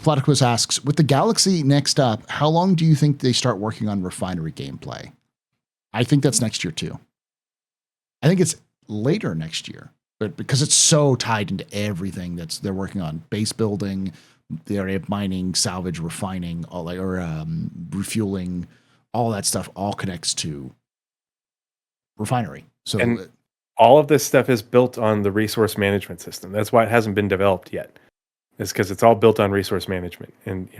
Platypus asks, with the Galaxy next up, how long do you think they start working on Refinery gameplay? I think that's next year too. I think it's later next year, but because it's so tied into everything they're working on, base building, they already have mining, salvage, refining, refueling, all that stuff all connects to Refinery. So. And all of this stuff is built on the resource management system. That's why it hasn't been developed yet. It's because it's all built on resource management. And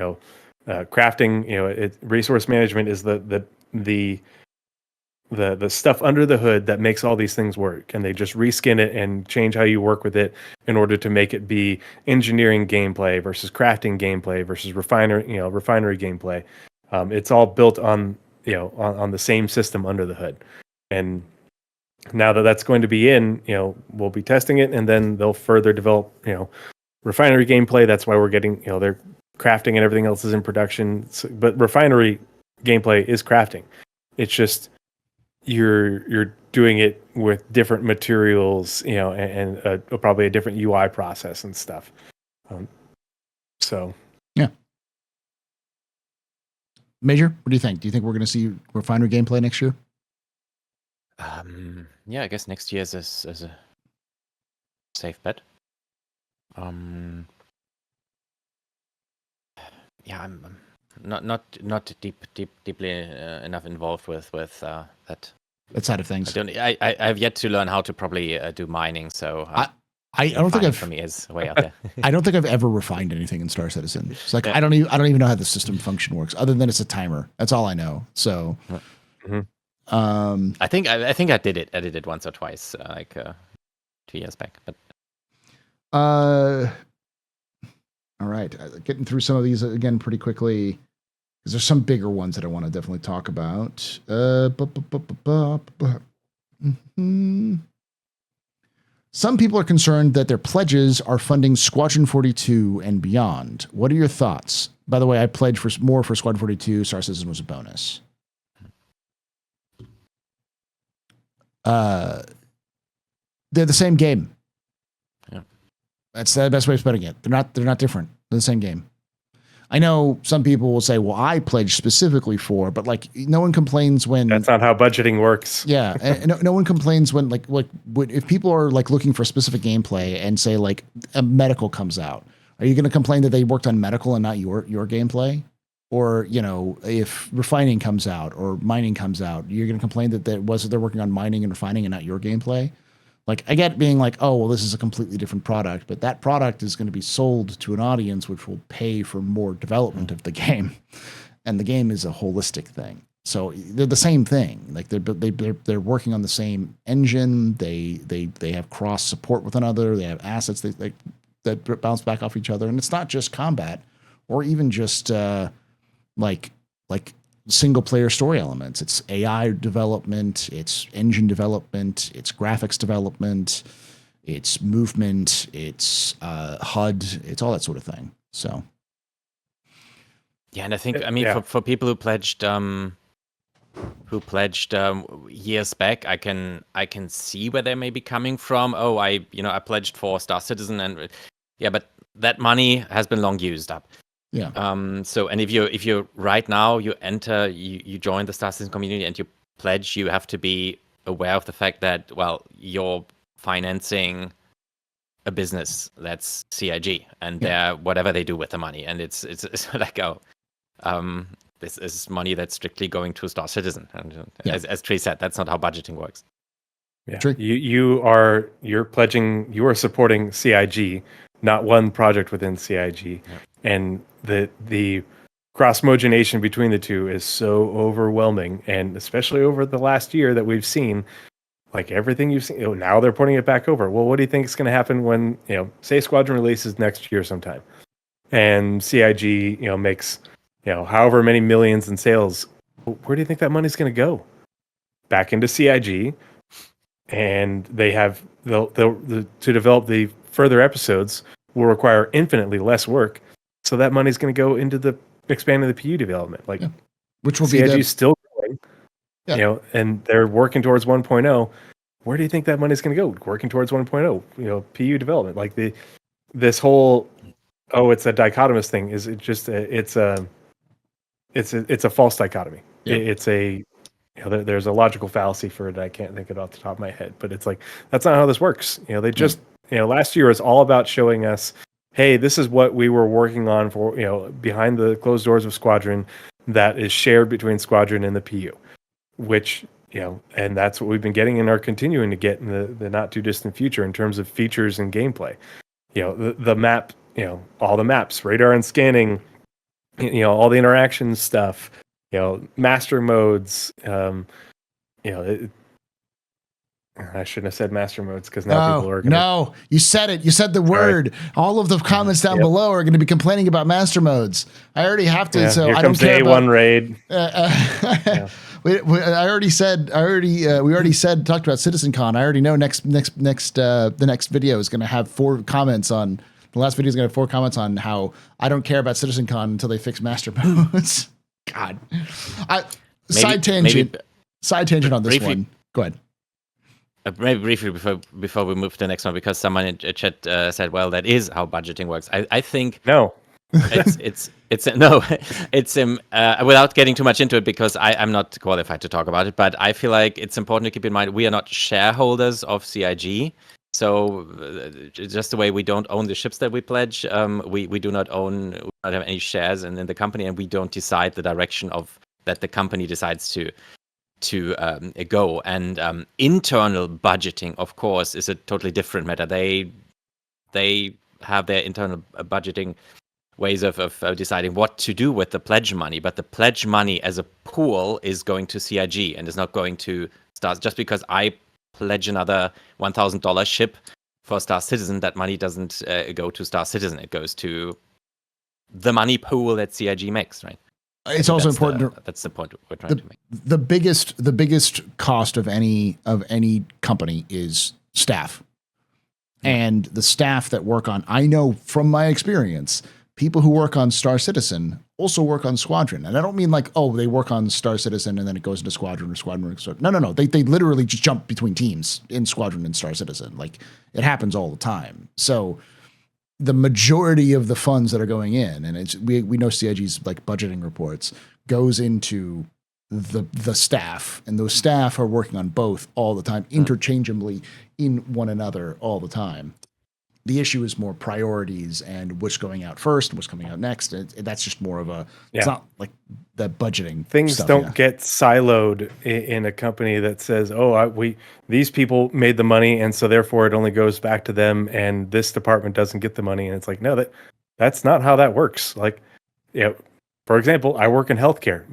crafting. Resource management is the stuff under the hood that makes all these things work. And they just reskin it and change how you work with it in order to make it be engineering gameplay versus crafting gameplay versus refinery gameplay. It's all built on on the same system under the hood. And now that that's going to be in, we'll be testing it, and then they'll further develop, refinery gameplay. That's why we're getting, they're crafting and everything else is in production. But refinery gameplay is crafting. It's just you're doing it with different materials, and probably a different UI process and stuff. So yeah, Major, what do you think? Do you think we're going to see Refinery gameplay next year? Yeah, I guess next year is a safe bet. Yeah, I'm not deeply enough involved with that side of things. I have yet to learn how to probably do mining, so I don't think for me is way out there. I don't think I've ever refined anything in Star Citizen. It's like I don't even know how the system function works, other than it's a timer. That's all I know. So, I think I did it. I did it once or twice, 2 years back. But all right, getting through some of these again pretty quickly because there's some bigger ones that I want to definitely talk about. Some people are concerned that their pledges are funding Squadron 42 and beyond. What are your thoughts? By the way, I pledged for more for Squadron 42. Star Citizen was a bonus. They're the same game. Yeah. That's the best way of putting it. They're not different. They're the same game. I know some people will say, well, I pledged specifically for, but like no one complains when that's not how budgeting works. Yeah. And no one complains when like if people are like looking for specific gameplay and say like a medical comes out, are you going to complain that they worked on medical and not your gameplay? Or, if refining comes out or mining comes out, you're going to complain that they're working on mining and refining and not your gameplay? Like, I get being like, oh, well, this is a completely different product, but that product is going to be sold to an audience which will pay for more development of the game. And the game is a holistic thing. So they're the same thing. Like they're working on the same engine. They have cross support with one another. They have assets that bounce back off each other. And it's not just combat or even just like single player story elements. It's AI development, it's engine development, it's graphics development, it's movement, it's HUD, it's all that sort of thing. So yeah, and I think for people who pledged years back, I can see where they may be coming from. Oh, I pledged for Star Citizen, and but that money has been long used up. Yeah. So, and if you right now you join the Star Citizen community and you pledge, you have to be aware of the fact that you're financing a business that's CIG and whatever they do with the money, and it's like this is money that's strictly going to Star Citizen, and as Tree said, that's not how budgeting works. Yeah, you are pledging, you are supporting CIG, not one project within CIG, and the cross-mogination between the two is so overwhelming, and especially over the last year that we've seen, like everything you've seen, now they're putting it back over. Well, what do you think is going to happen when, say Squadron releases next year sometime, and CIG, makes, however many millions in sales? Where do you think that money's going to go? Back into CIG, and they'll to develop the further episodes will require infinitely less work. So that money's going to go into the expanding the PU development, which will CIG be still growing, and they're working towards 1.0. Where do you think that money's going to go? Working towards 1.0, PU development. Like this whole, it's a dichotomous thing. Is it just it's a false dichotomy. Yeah. It's a there's a logical fallacy for it. I can't think of it off the top of my head, but it's like that's not how this works. They just last year was all about showing us, hey, this is what we were working on for, behind the closed doors of Squadron that is shared between Squadron and the PU, which, and that's what we've been getting and are continuing to get in the not too distant future in terms of features and gameplay. The map, all the maps, radar and scanning, all the interaction stuff, master modes, I shouldn't have said master modes because now people are going to... No, you said it. You said the word. Right. All of the comments down below are going to be complaining about master modes. I already have to, so here I comes don't care the A1 raid. We already said, talked about Citizencon. I already know the next video is going to have 4 comments on, the last video is going to have 4 comments on how I don't care about Citizencon until they fix master modes. God. Side tangent on this briefly, one. Go ahead. Maybe briefly before we move to the next one, because someone in chat said, well, that is how budgeting works. I think... No. Without getting too much into it, because I'm not qualified to talk about it, but I feel like it's important to keep in mind we are not shareholders of CIG. So just the way we don't own the ships that we pledge, we do not have any shares in the company, and we don't decide the direction of that the company decides to go. And internal budgeting, of course, is a totally different matter. They have their internal budgeting ways of deciding what to do with the pledge money, but the pledge money as a pool is going to CIG and is not going to Star. Just because I pledge another $1,000 ship for Star Citizen, that money doesn't go to Star Citizen. It goes to the money pool that CIG makes, right? It's also important that's the point we're trying to make. The biggest cost of any company is staff. And the staff that work on, I know from my experience, people who work on Star Citizen also work on Squadron. And I don't mean like, oh, they work on Star Citizen and then it goes into Squadron or Squadron. No. They literally just jump between teams in Squadron and Star Citizen. Like, it happens all the time. So the majority of the funds that are going in, and we know CIG's like budgeting reports, goes into the staff, and those staff are working on both all the time, interchangeably in one another all the time. The issue is more priorities and what's going out first, what's coming out next. That's just more of a, it's not like the budgeting. Things don't get siloed in a company that says, these people made the money, and so therefore it only goes back to them, and this department doesn't get the money. And it's like, no, that's not how that works. Like, for example, I work in healthcare.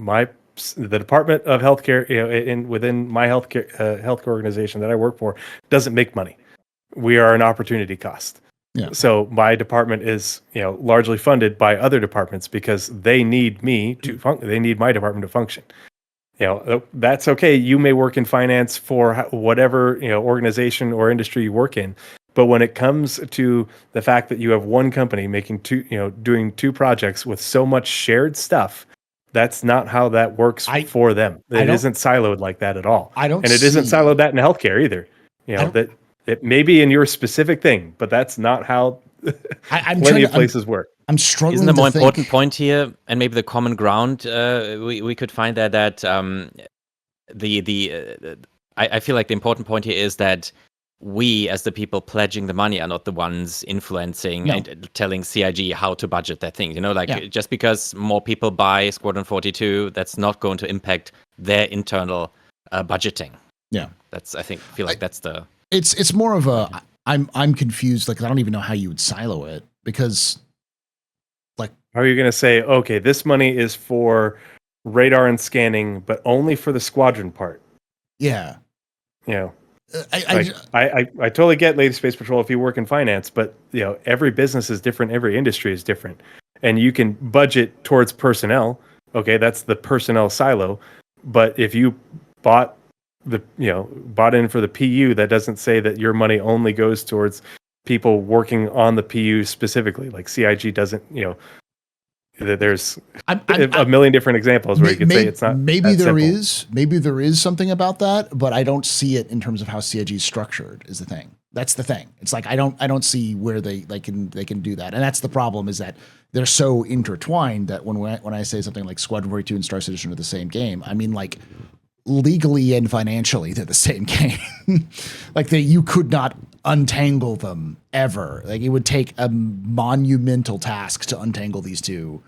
The Department of Healthcare, within my healthcare organization that I work for, doesn't make money. We are an opportunity cost. Yeah. So my department is, largely funded by other departments because they need me they need my department to function. That's okay. You may work in finance for whatever, organization or industry you work in. But when it comes to the fact that you have one company making doing two projects with so much shared stuff, that's not how that works for them. It isn't siloed like that at all. It isn't siloed that in healthcare either. It may be in your specific thing, but that's not how plenty of places work. I'm struggling. Isn't the more important point here, and maybe the common ground we could find that I feel like the important point here is that we, as the people pledging the money, are not the ones influencing and telling CIG how to budget their things. Just because more people buy Squadron 42, that's not going to impact their internal budgeting. Yeah, that's that's the. It's more of a I'm confused. Like, I don't even know how you would silo it, because like, how are you going to say, okay, this money is for radar and scanning, but only for the Squadron part? Yeah. I totally get Lady Space Patrol if you work in finance, but every business is different, every industry is different, and you can budget towards personnel. Okay, that's the personnel silo. But if you bought in for the PU, that doesn't say that your money only goes towards people working on the PU specifically. Like, CIG doesn't, there's a million different examples where you could say it's not. Maybe there is something about that, but I don't see it in terms of how CIG is structured. Is the thing. That's the thing. It's like I don't see where they can do that, and that's the problem. Is that they're so intertwined that when I say something like Squadron 42 and Star Citizen are the same game, I mean, like, legally and financially they're the same game. Like, you could not untangle them ever. Like, it would take a monumental task to untangle these two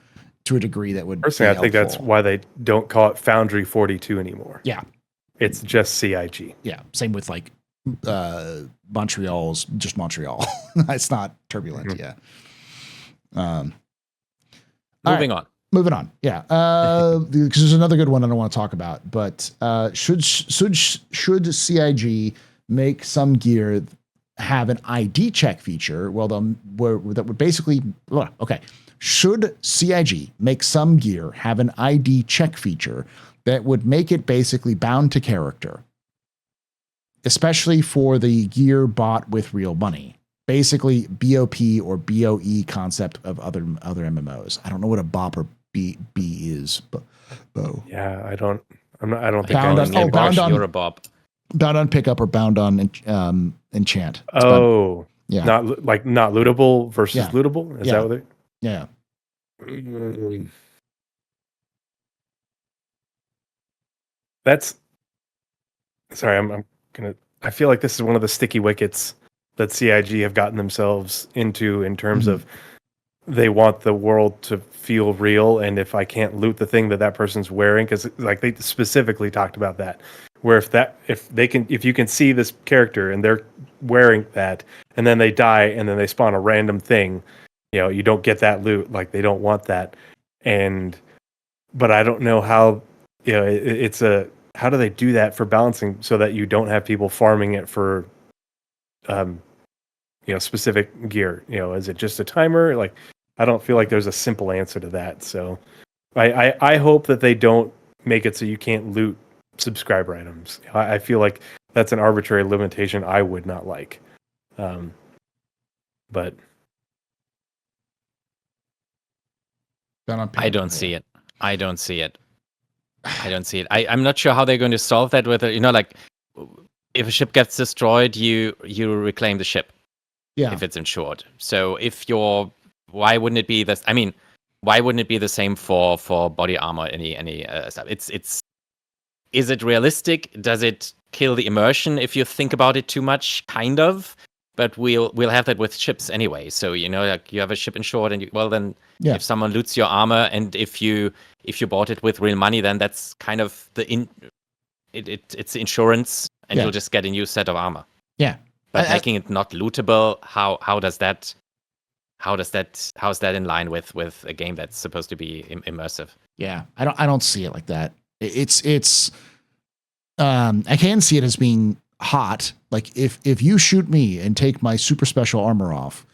to a degree that would personally, I think that's why they don't call it Foundry 42 anymore. Yeah, it's just CIG. Yeah, same with like Montreal's just Montreal. It's not Turbulent. Mm-hmm. Yeah. Moving on. Yeah. Because there's another good one I don't want to talk about, but should CIG make some gear have an ID check feature? Well, that would basically, okay. Should CIG make some gear have an ID check feature that would make it basically bound to character, especially for the gear bought with real money? Basically, BOP or BOE concept of other MMOs. I don't know what a BOP or B is, but yeah, I don't think bound on you're a BOP. Bound on pickup or bound on enchant. Not lootable versus lootable. Is that what they? Yeah. Mm. That's sorry. I'm gonna. I feel like this is one of the sticky wickets that CIG have gotten themselves into in terms of they want the world to feel real, and if I can't loot the thing that person's wearing, because like they specifically talked about that, where if you can see this character and they're wearing that, and then they die and then they spawn a random thing, you don't get that loot. Like they don't want that, but I don't know how. It's a how do they do that for balancing so that you don't have people farming it for, specific gear? Is it just a timer? Like, I don't feel like there's a simple answer to that. So I hope that they don't make it so you can't loot subscriber items. I feel like that's an arbitrary limitation I would not like. But I don't see it. I don't see it. I'm not sure how they're going to solve that with it. Like if a ship gets destroyed, you reclaim the ship. Yeah. If it's insured. So why wouldn't it be this? I mean, why wouldn't it be the same for body armor? Any stuff? Is it realistic? Does it kill the immersion if you think about it too much? Kind of. But we'll have that with ships anyway. So like you have a ship insured, and if someone loots your armor, and if you bought it with real money, then that's kind of it's the insurance, and you'll just get a new set of armor. Yeah. But making it not lootable, how is that in line with a game that's supposed to be immersive? Yeah, I don't see it like that. It's I can see it as being hot. Like if you shoot me and take my super special armor off,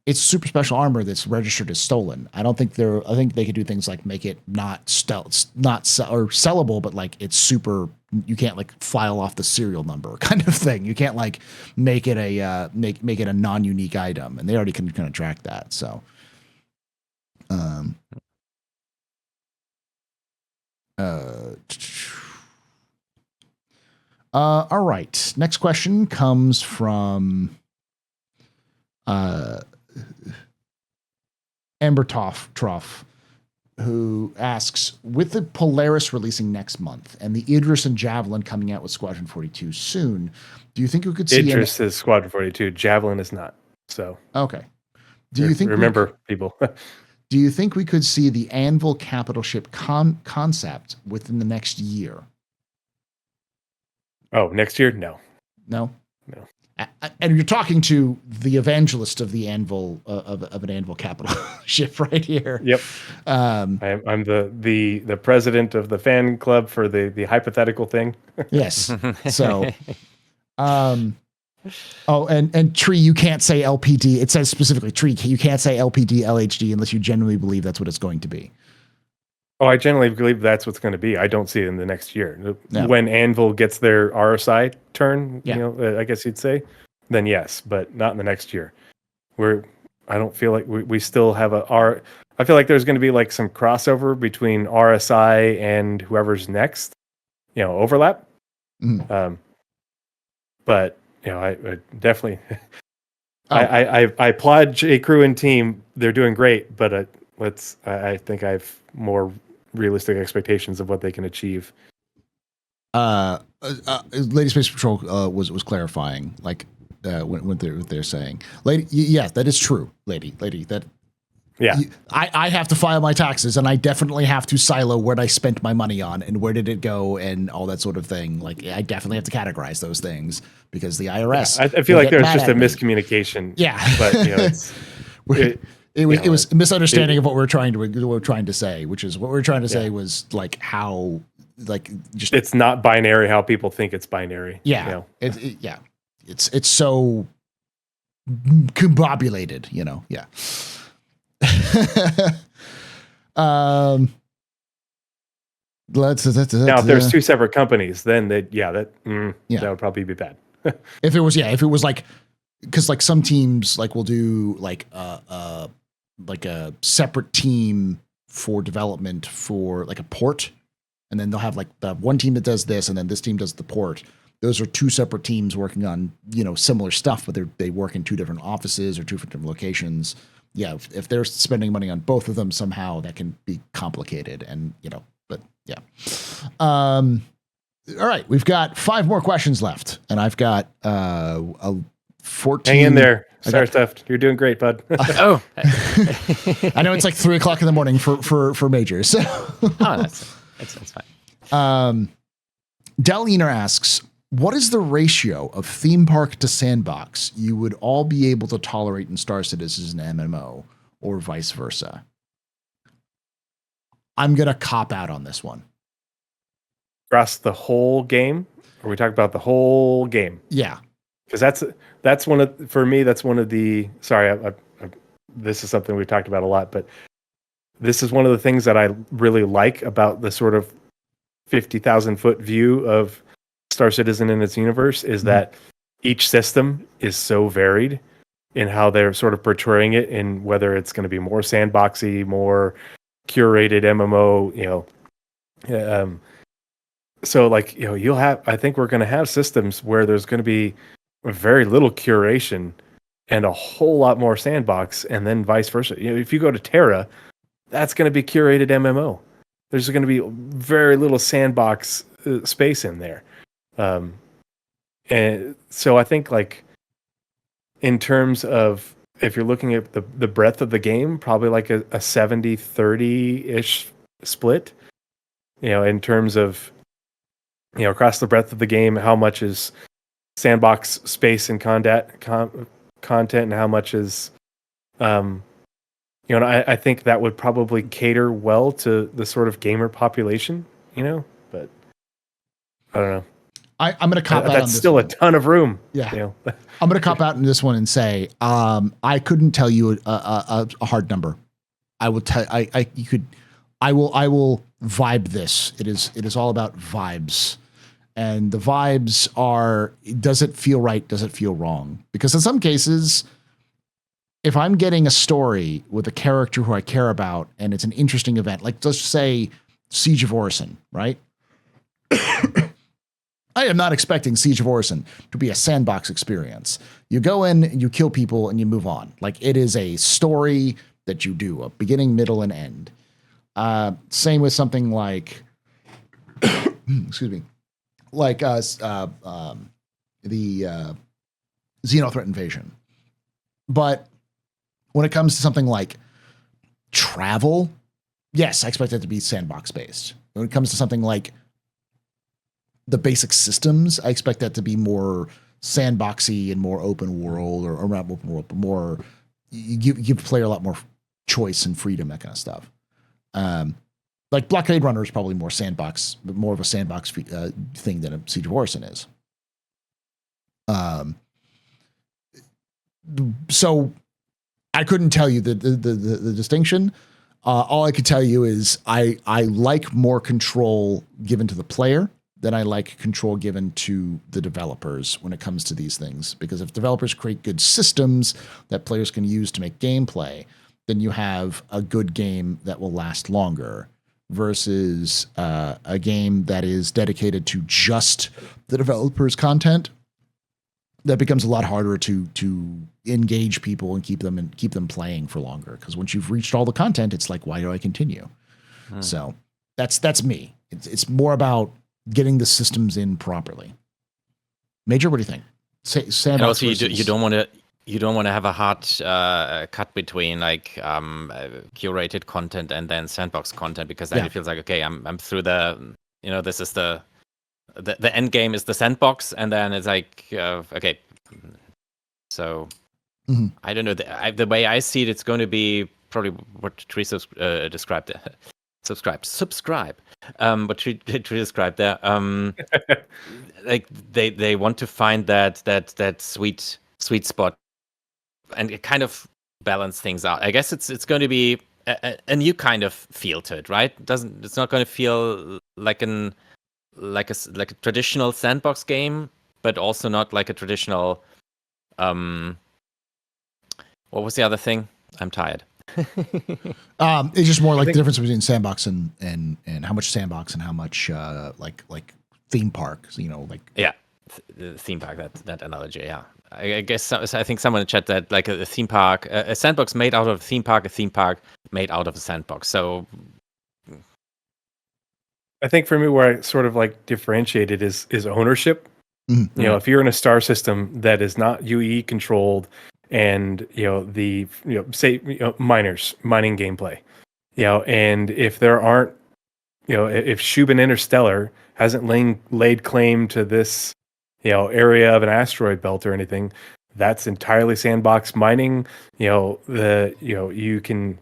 it's super special armor that's registered as stolen. I think they could do things like make it not sellable, but like it's super. You can't like file off the serial number kind of thing. You can't like make it a make it a non-unique item, and they already can kind of track that. So, all right. Next question comes from Amber Trough, who asks, with the Polaris releasing next month and the Idris and Javelin coming out with Squadron 42 soon, do you think we could see Idris is Squadron 42, Javelin is not. So okay. Do you think people? Do you think we could see the Anvil capital ship concept within the next year? Oh, next year? No. And you're talking to the evangelist of the Anvil of an Anvil capital ship right here. Yep. I'm the president of the fan club for the hypothetical thing. Yes. So, and Tree, you can't say LPD. It says specifically, Tree, you can't say LPD LHD unless you genuinely believe that's what it's going to be. Oh, I genuinely believe that's what's going to be. I don't see it in the next year. No. When Anvil gets their RSI turn, I guess you'd say, then yes, but not in the next year. I don't feel like we still have I feel like there's going to be like some crossover between RSI and whoever's next, overlap. Mm. But I definitely, I applaud J. Crew and team. They're doing great, but I think I have more realistic expectations of what they can achieve. Lady Space Patrol was clarifying, like when they're saying, Lady, yeah, that is true, Lady, that. Yeah, I have to file my taxes, and I definitely have to silo what I spent my money on and where did it go and all that sort of thing. Like I definitely have to categorize those things because the IRS. I feel like there's just a miscommunication. Yeah, but it's. It was a misunderstanding of what we're trying to say, which is what we're trying to say was like how like just it's not binary how people think it's binary. Yeah, it's so combobulated, Yeah. Now if there's two separate companies, then that would probably be bad. if it was like because like some teams like will do like a separate team for development for like a port, and then they'll have like the one team that does this and then this team does the port. Those are two separate teams working on similar stuff, but they work in two different offices or two different locations. yeah, if they're spending money on both of them somehow, that can be complicated. And but yeah. All right, we've got 5 more questions left, and I've got a 14. Hang in there, Star Stuff. You're doing great, bud. Oh, I know it's like 3 o'clock in the morning for majors. So. That's fine. Deliner asks, what is the ratio of theme park to sandbox you would all be able to tolerate in Star Citizen MMO, or vice versa? I'm gonna cop out on this one. Across the whole game? Or we talk about the whole game? Yeah. Because that's one of, for me, that's one of the, sorry, this is something we've talked about a lot, but this is one of the things that I really like about the sort of 50,000 foot view of Star Citizen and its universe is that each system is so varied in how they're sort of portraying it, and whether it's going to be more sandboxy, more curated MMO, so like, I think we're going to have systems where there's going to be very little curation and a whole lot more sandbox, and then vice versa. If you go to Terra, that's going to be curated MMO. There's going to be very little sandbox space in there. And so I think, like, in terms of, if you're looking at the breadth of the game, probably like a 70-30-ish split, in terms of, across the breadth of the game, how much is sandbox space and content and how much is, I think that would probably cater well to the sort of gamer population, but I don't know. I'm going to cop out on this. That's still one. a ton of room. Yeah. I'm going to cop out in this one and say, I couldn't tell you a hard number. I will tell I will vibe this. It is all about vibes. And the vibes are, does it feel right? Does it feel wrong? Because in some cases, if I'm getting a story with a character who I care about and it's an interesting event, like let's say Siege of Orison, right? I am not expecting Siege of Orison to be a sandbox experience. You go in, you kill people, and you move on. Like, it is a story that you do, a beginning, middle, and end. Same with something like, excuse me, like the Xenothreat Invasion. But when it comes to something like travel, yes, I expect it to be sandbox based. When it comes to something like the basic systems, I expect that to be more sandboxy and more open world, or not open world, but more, you give the player a lot more choice and freedom, that kind of stuff. Like Blockade Runner is probably more sandbox, but more of a sandbox thing than a Siege of Orison is. So I couldn't tell you the distinction. All I could tell you is I like more control given to the player than I like control given to the developers when it comes to these things. Because if developers create good systems that players can use to make gameplay, then you have a good game that will last longer versus a game that is dedicated to just the developer's content. That becomes a lot harder to engage people and keep them playing for longer. Because once you've reached all the content, it's like, why do I continue? So that's me. It's more about getting the systems in properly. Major, what do you think? Sandbox and also, versus... you don't want to have a hard cut between like curated content and then sandbox content, because then it feels like, okay, I'm through the, this is the end game is the sandbox, and then it's like okay, so I don't know, the way I see it, it's going to be probably what Teresa described. Subscribe. What she described there. Like they want to find that sweet spot and it kind of balance things out. I guess it's going to be a new kind of feel to it, right? It's not going to feel like a traditional sandbox game, but also not like a traditional what was the other thing? I'm tired. It's just more like the difference between sandbox and how much sandbox and how much like theme park, like the theme park, that analogy, yeah. I guess I think someone in the chat that like a theme park, a sandbox made out of a theme park made out of a sandbox. So I think for me, where I sort of like differentiated is ownership. Mhm. You know, if you're in a star system that is not UE controlled, and say mining gameplay, and if there aren't, if Shubin Interstellar hasn't laid claim to this, area of an asteroid belt or anything, that's entirely sandbox mining. You can.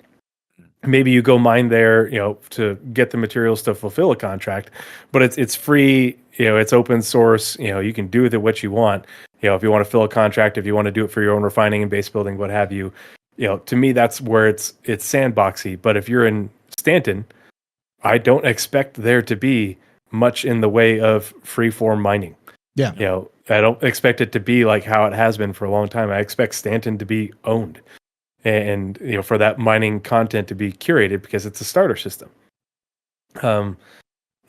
Maybe you go mine there, to get the materials to fulfill a contract, but it's free, it's open source, you can do with it what you want. If you want to fill a contract, if you want to do it for your own refining and base building, what have you, to me that's where it's sandboxy. But if you're in Stanton, I don't expect there to be much in the way of free form mining. Yeah. I don't expect it to be like how it has been for a long time. I expect Stanton to be owned. And for that mining content to be curated because it's a starter system. But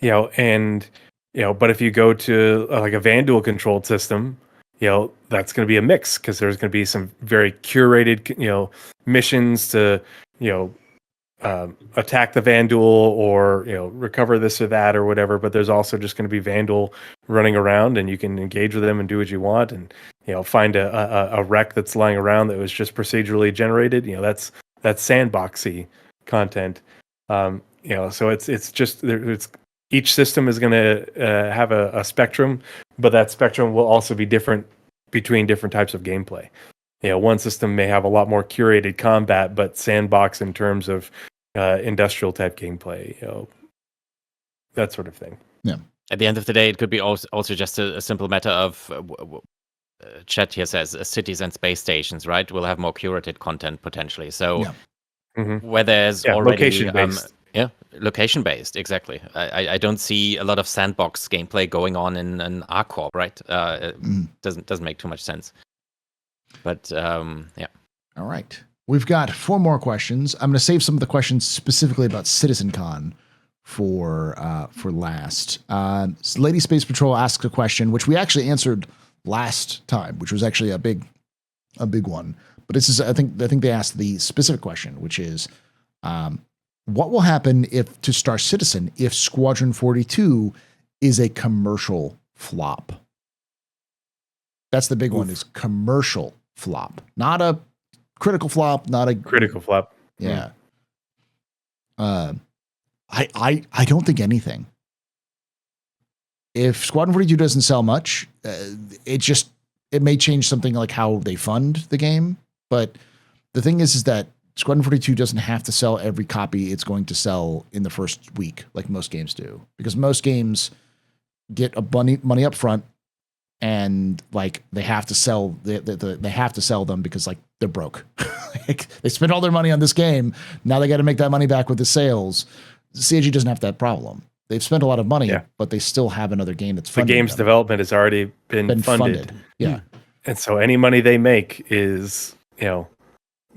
if you go to like a Vanduul controlled system, that's going to be a mix because there's going to be some very curated, missions to, attack the Vanduul or recover this or that or whatever. But there's also just going to be Vanduul running around, and you can engage with them and do what you want, and find a wreck that's lying around that was just procedurally generated. That's sandboxy content. So it's just it's each system is going to have a spectrum, but that spectrum will also be different between different types of gameplay. One system may have a lot more curated combat, but sandbox in terms of industrial type gameplay, that sort of thing. Yeah. At the end of the day, it could be also just a simple matter of chat here says cities and space stations, right? Will have more curated content potentially. So where there's already location based. Location based, exactly. I don't see a lot of sandbox gameplay going on in an R-Corp, right? Doesn't make too much sense. But yeah. All right. We've got 4 more questions. I'm going to save some of the questions specifically about Citizencon for last. Lady Space Patrol asks a question which we actually answered last time, which was actually a big one. But this is I think they asked the specific question, which is what will happen to Star Citizen if Squadron 42 is a commercial flop? That's the big one, is commercial flop, not a critical flop, not a critical flop. Yeah. I don't think anything. If Squadron 42 doesn't sell much, it may change something like how they fund the game. But the thing is that Squadron 42 doesn't have to sell every copy it's going to sell in the first week, like most games do, because most games get a money up front. And like they have to sell, they have to sell them because like they're broke. They spent all their money on this game. Now they got to make that money back with the sales. CIG doesn't have that problem. They've spent a lot of money, but they still have another game that's funded. The game's development has already been funded. Yeah, and so any money they make is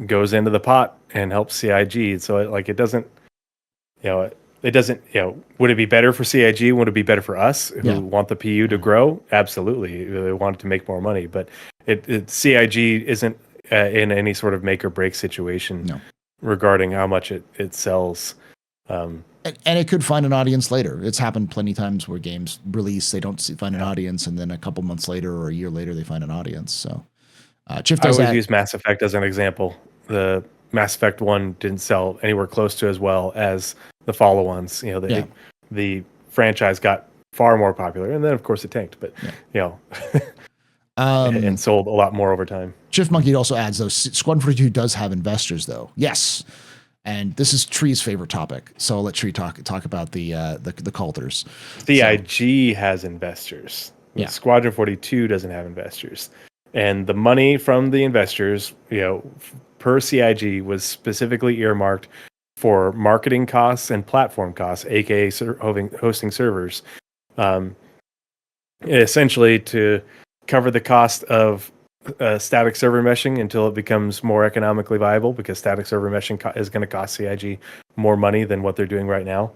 goes into the pot and helps CIG. So it doesn't. It doesn't, would it be better for CIG? Would it be better for us who want the PU to grow? Absolutely. They want it to make more money, but CIG isn't in any sort of make or break situation regarding how much it sells. And it could find an audience later. It's happened plenty of times where games release, they don't find an audience, and then a couple months later or a year later, they find an audience. So Chief does I always use Mass Effect as an example. The Mass Effect 1 didn't sell anywhere close to as well as the follow-ons. The franchise got far more popular, and then of course it tanked, but and sold a lot more over time. Shift Monkey also adds, though, Squadron 42 does have investors, though. Yes, and this is Tree's favorite topic, so I'll let Tree talk about the culters. CIG has investors. Squadron 42 doesn't have investors, and the money from the investors, per CIG, was specifically earmarked for marketing costs and platform costs, aka hosting servers, essentially to cover the cost of static server meshing until it becomes more economically viable, because static server meshing is going to cost CIG more money than what they're doing right now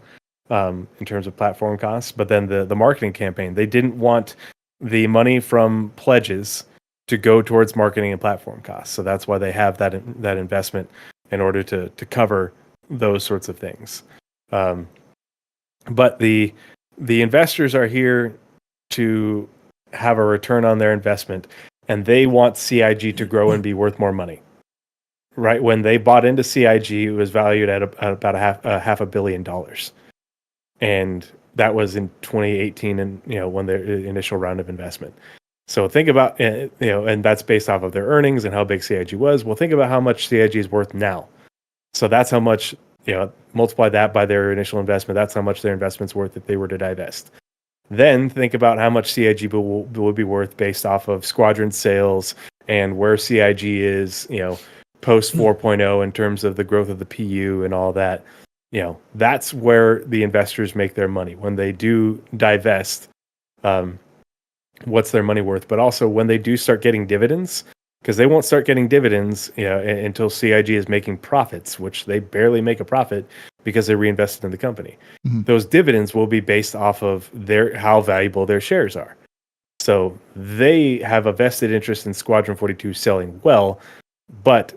in terms of platform costs. But then the marketing campaign, they didn't want the money from pledges to go towards marketing and platform costs. So that's why they have that investment in order to cover those sorts of things. But the investors are here to have a return on their investment, and they want CIG to grow and be worth more money. Right when they bought into CIG, it was valued at about $500 million, and that was in 2018, and when their initial round of investment. So think about and that's based off of their earnings and how big CIG was. Well, think about how much CIG is worth now. So that's how much multiply that by their initial investment. That's how much their investment's worth if they were to divest. Then think about how much CIG will be worth based off of Squadron sales and where CIG is, post 4.0 in terms of the growth of the PU and all that. That's where the investors make their money when they do divest. What's their money worth? But also when they do start getting dividends, because they won't start getting dividends until CIG is making profits, which they barely make a profit because they reinvested in the company. Mm-hmm. Those dividends will be based off of how valuable their shares are. So they have a vested interest in Squadron 42 selling well, but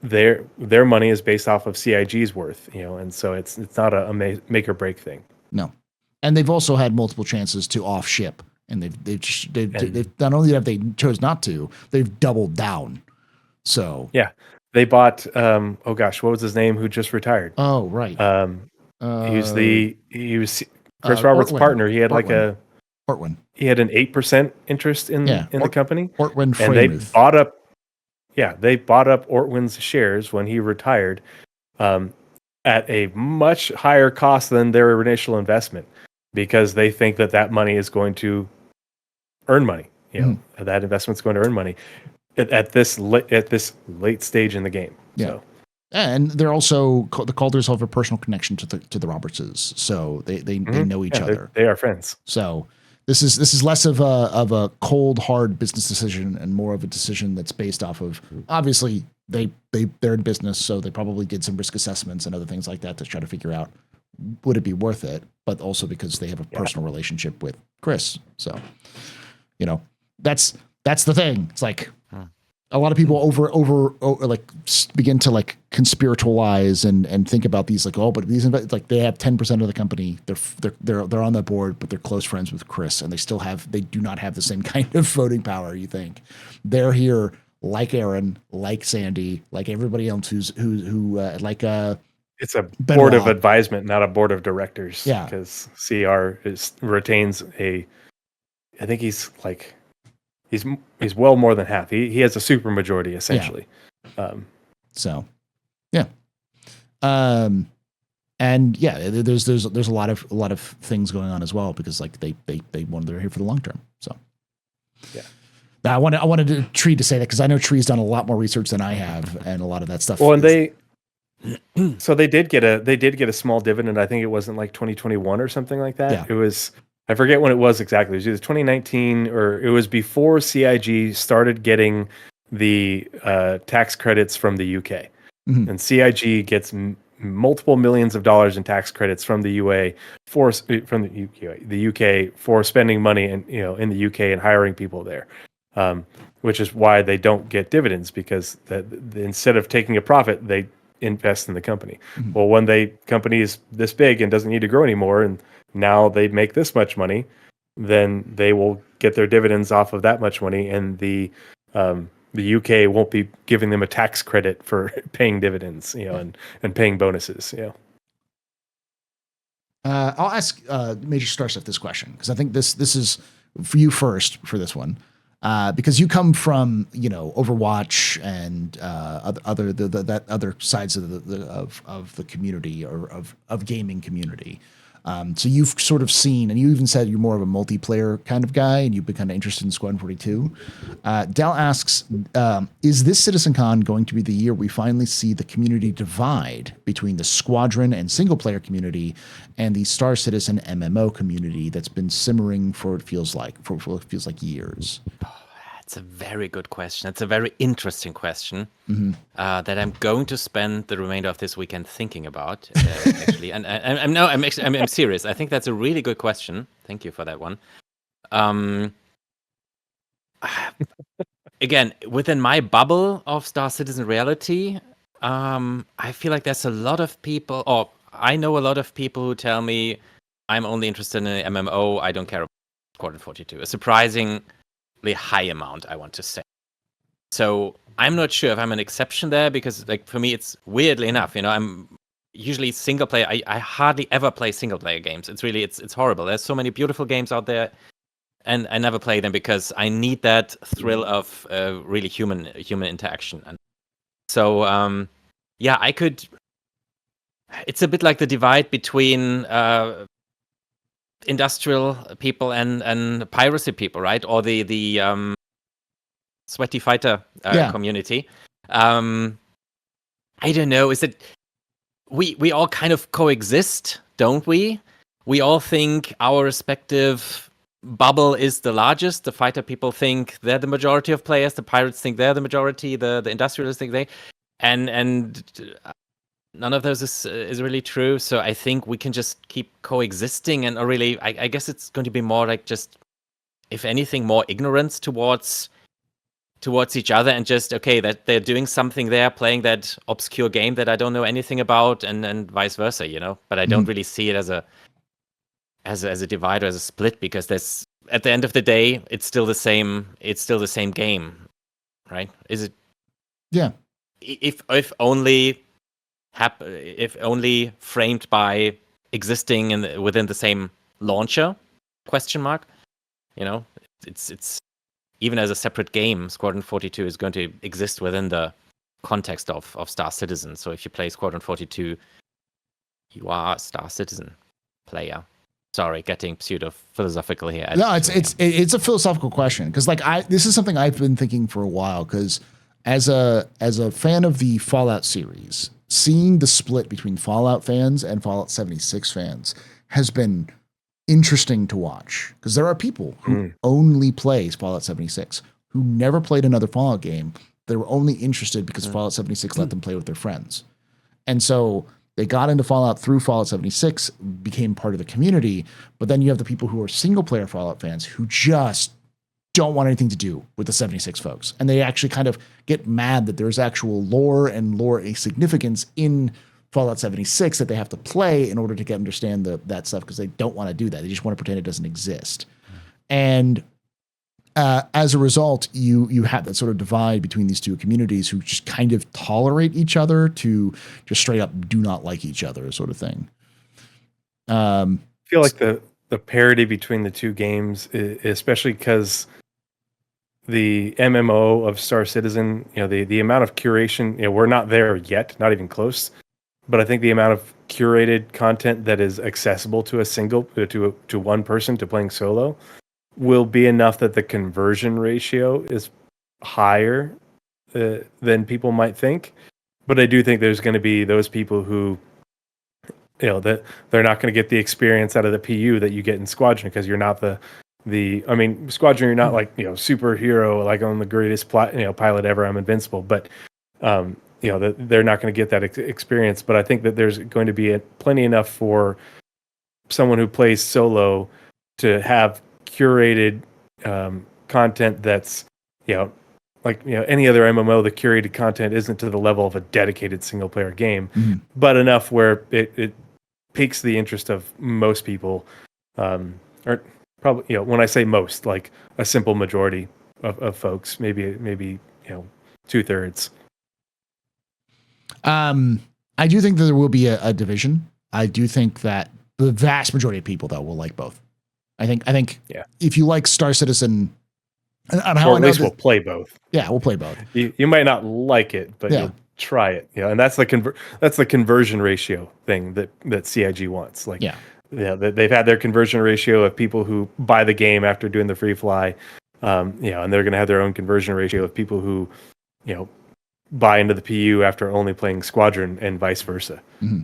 their money is based off of CIG's worth, and so it's not a make or break thing. No, and they've also had multiple chances to off ship. And they've not only have they chose not to, they've doubled down. So yeah, they bought what was his name who just retired? Oh right, he was Chris Roberts' partner. He had Ortwin. He had an 8% interest in the company. Ortwin, and they bought up. Yeah, they bought up Ortwin's shares when he retired at a much higher cost than their initial investment, because they think that money is going to earn money. That investment's going to earn money at this late stage in the game. Yeah. So. And they're also the Calders have a personal connection to the Robertses, so they know each other. They are friends. So this is less of a cold hard business decision and more of a decision that's based off of, obviously they're in business, so they probably did some risk assessments and other things like that to try to figure out would it be worth it, but also because they have a personal relationship with Chris. So that's the thing. It's like a lot of people over begin to conspiritualize and think about these but these they have 10% of the company. They're on the board, but they're close friends with Chris, and they do not have the same kind of voting power. You think they're here like Aaron, like Sandy, like everybody else who it's a board of advisement, not a board of directors. Yeah, because CR retains I think he's well more than half. He has a super majority essentially. Yeah. And there's a lot of things going on as well, because they're here for the long term. So yeah. Now I wanted Tree to say that, because I know Tree's done a lot more research than I have, and a lot of that stuff. Well, and they did get a small dividend. I think it wasn't 2021 or something like that. Yeah. It was, I forget when it was exactly. It was either 2019 or it was before CIG started getting the tax credits from the UK. Mm-hmm. And CIG gets multiple millions of dollars in tax credits from the UK for spending money in the UK and hiring people there. Which is why they don't get dividends, because instead of taking a profit, they invest in the company. Mm-hmm. Well, when the company is this big and doesn't need to grow anymore, and now they make this much money, then they will get their dividends off of that much money, and the UK won't be giving them a tax credit for paying dividends, and paying bonuses. I'll ask Major Starstuff this question, because I think this is for you first for this one. Because you come from Overwatch and other sides of the community, or of gaming community. So you've sort of seen, and you even said you're more of a multiplayer kind of guy, and you've been kind of interested in Squadron 42. Dell asks, is this Citizencon going to be the year we finally see the community divide between the Squadron and single player community and the Star Citizen MMO community that's been simmering for what feels like years? That's a very good question. It's a very interesting question, mm-hmm. That I'm going to spend the remainder of this weekend thinking about. Actually, and I'm serious. I think that's a really good question. Thank you for that one. again, within my bubble of Star Citizen reality, I feel like there's a lot of people, or I know a lot of people who tell me I'm only interested in an MMO. I don't care about Squadron 42. A surprisingly high amount, I want to say. So I'm not sure if I'm an exception there, because like for me, it's weirdly enough, I'm usually single player. I hardly ever play single player games. It's really, it's horrible. There's so many beautiful games out there, and I never play them because I need that thrill of really human interaction. And so, yeah, I could. It's a bit like the divide between industrial people and piracy people, right? Or the sweaty fighter community. I don't know. Is it we all kind of coexist, don't we? We all think our respective bubble is the largest. The fighter people think they're the majority of players. The pirates think they're the majority. The industrialists think they, and none of those is really true. So I think we can just keep coexisting, and really, I guess it's going to be more like just, if anything, more ignorance towards each other, and just, okay, that they're doing something there, playing that obscure game that I don't know anything about, and vice versa, But I don't really see it as a divide or as a split, because there's, at the end of the day, it's still the same. It's still the same game, right? Is it? Yeah. If only framed by existing within the same launcher? Question mark. It's even as a separate game, Squadron 42 is going to exist within the context of Star Citizen. So if you play Squadron 42, you are a Star Citizen player. Sorry, getting pseudo philosophical here. No, it's a philosophical question, because this is something I've been thinking for a while, because as a fan of the Fallout series, seeing the split between Fallout fans and Fallout 76 fans has been interesting to watch, because there are people who only play Fallout 76, who never played another Fallout game. They were only interested because Fallout 76 let them play with their friends. And so they got into Fallout through Fallout 76, became part of the community. But then you have the people who are single player Fallout fans who just don't want anything to do with the 76 folks. And they actually kind of get mad that there's actual lore and lore significance in Fallout 76 that they have to play in order to understand that stuff, because they don't want to do that. They just want to pretend it doesn't exist. And as a result, you have that sort of divide between these two communities who just kind of tolerate each other to just straight up do not like each other, sort of thing. I feel like the parity between the two games, especially because the MMO of Star Citizen, the amount of curation, we're not there yet, not even close. But I think the amount of curated content that is accessible to to one person to playing solo will be enough that the conversion ratio is higher than people might think. But I do think there's going to be those people who, that they're not going to get the experience out of the PU that you get in Squadron, because you're not Squadron, you're not like, superhero, like on the greatest pilot ever, I'm invincible. But they're not going to get that experience. But I think that there's going to be plenty enough for someone who plays solo to have curated content that's, any other MMO, the curated content isn't to the level of a dedicated single player game, but enough where it piques the interest of most people, or probably, when I say most, like a simple majority of folks, maybe 2/3. I do think that there will be a division. I do think that the vast majority of people, though, will like both. I think if you like Star Citizen, and how or at least we'll play both. Yeah, we'll play both. You might not like it, but you'll try it. And that's the conversion ratio thing that CIG wants. Like, they've had their conversion ratio of people who buy the game after doing the free fly, and they're going to have their own conversion ratio of people who, buy into the PU after only playing Squadron, and vice versa. Mm-hmm.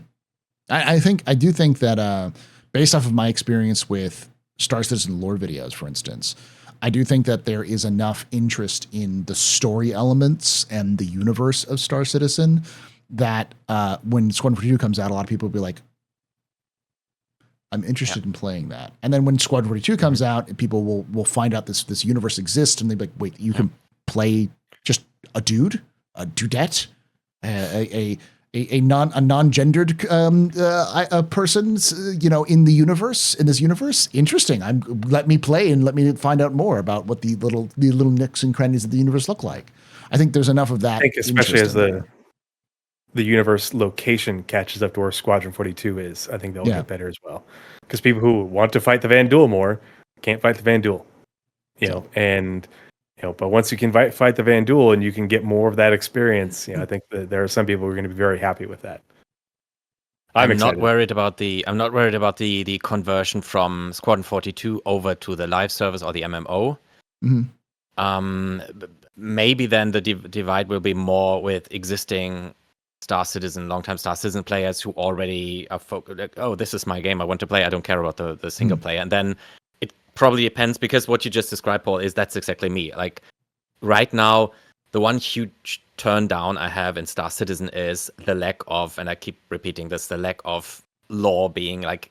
I do think that based off of my experience with Star Citizen lore videos, for instance, I do think that there is enough interest in the story elements and the universe of Star Citizen that when Squadron 42 comes out, a lot of people will be like, I'm interested in playing that. And then when Squadron 42 comes out, people will find out this universe exists, and they'll be like, wait, you can play just a dude, a dudette, a non-gendered a person, in this universe. Interesting. Let me play and let me find out more about what the little nooks and crannies of the universe look like. I think there's enough of that. I think especially as the universe location catches up to where Squadron 42 is, I think they'll get better as well. Because people who want to fight the Van Duel more can't fight the Van Duel, but once you can fight the Van Duel and you can get more of that experience, I think that there are some people who are going to be very happy with that. I'm not worried about the conversion from Squadron 42 over to the live service or the MMO. Maybe then the divide will be more with existing long-time Star Citizen players who already are focused. Oh, this is my game. I want to play. I don't care about the single player. And then it probably depends, because what you just described, Paul, that's exactly me. Like right now, the one huge turn down I have in Star Citizen is the lack of, and I keep repeating this, the lack of lore being like,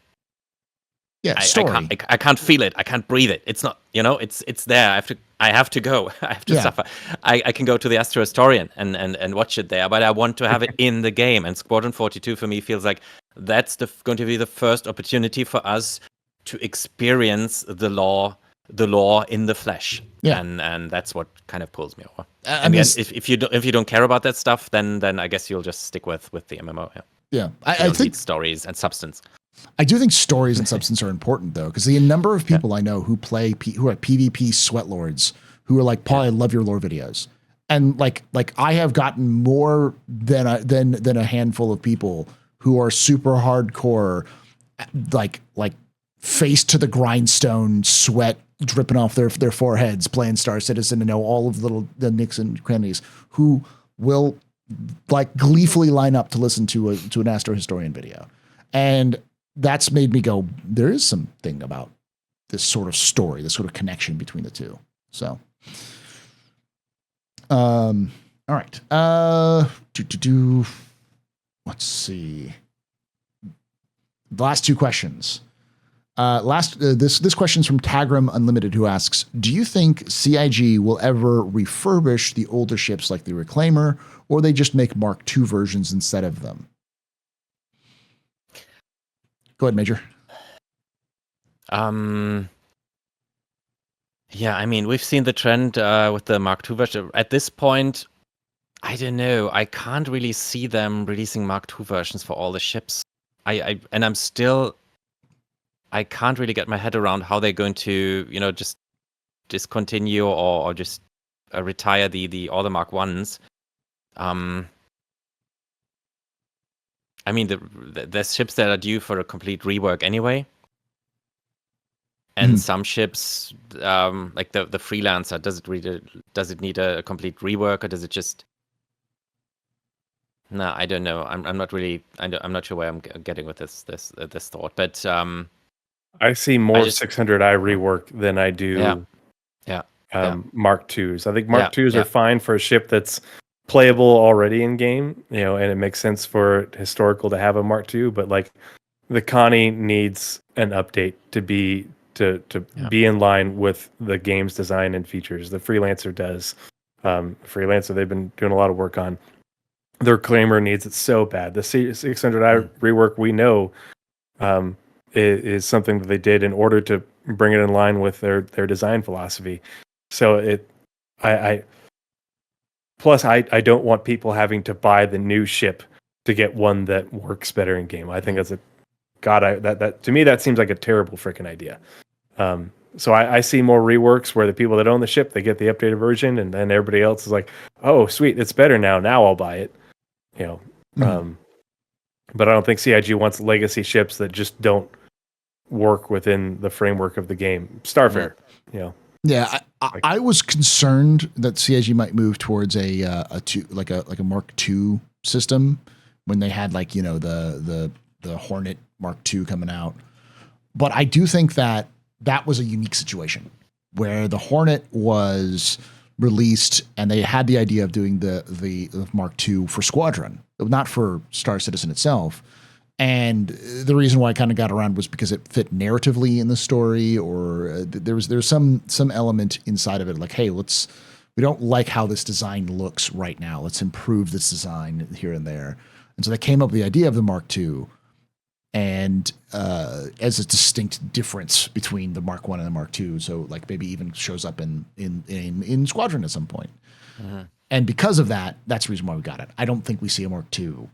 story. I can't feel it. I can't breathe it. It's not, it's there. I have to go. I have to suffer. I can go to the Astro Historian and watch it there, but I want to have it in the game. And Squadron 42 for me feels like that's going to be the first opportunity for us to experience the lore in the flesh. Yeah. And that's what kind of pulls me over. If you don't care about that stuff, then I guess you'll just stick with the MMO. Yeah. I think stories and substance. I do think stories and substance are important, though, because the number of people I know who are PvP sweatlords who are like, Paul, I love your lore videos, and like I have gotten more than a handful of people who are super hardcore, like face to the grindstone, sweat dripping off their foreheads, playing Star Citizen, and know all of the nicks and crannies, who will like gleefully line up to listen to an Astro Historian video, and that's made me go, there is something about this sort of story, this sort of connection between the two. So, all right. Let's see. The last two questions. This question's from Tagram Unlimited, who asks, do you think CIG will ever refurbish the older ships like the Reclaimer, or they just make Mark II versions instead of them? Go ahead, Major. Yeah, I mean, we've seen the trend with the Mark II version. At this point, I don't know. I can't really see them releasing Mark II versions for all the ships. I can't really get my head around how they're going to, just discontinue or just retire all the Mark Is. I mean, there's ships that are due for a complete rework anyway. And some ships, like the Freelancer, does it need a complete rework, or does it just? No, I don't know. I'm not really. I'm not sure where I'm getting with this thought, but I see more 600i rework than I do. Mark IIs. I think Mark IIs are fine for a ship that's playable already in game, and it makes sense for historical to have a Mark II, but like the Connie needs an update to be in line with the game's design and features. The Freelancer does. Freelancer they've been doing a lot of work on. Their Reclaimer needs it so bad. The 600i rework we know is something that they did in order to bring it in line with their design philosophy. So Plus, I don't want people having to buy the new ship to get one that works better in game. I think that's that to me that seems like a terrible freaking idea. So I see more reworks where the people that own the ship, they get the updated version, and then everybody else is like, oh sweet, it's better now. Now I'll buy it. But I don't think CIG wants legacy ships that just don't work within the framework of the game. Starfare, Yeah, I was concerned that CIG might move towards a Mark II system when they had the Hornet Mark II coming out. But I do think that was a unique situation where the Hornet was released and they had the idea of doing the Mark II for Squadron, not for Star Citizen itself. And the reason why I kind of got around was because it fit narratively in the story, or there's some element inside of it like, hey, we don't like how this design looks right now. Let's improve this design here and there. And so they came up with the idea of the Mark II, and as a distinct difference between the Mark I and the Mark II. So like maybe even shows up in Squadron at some point. Mm-hmm. And because of that, that's the reason why we got it. I don't think we see a Mark II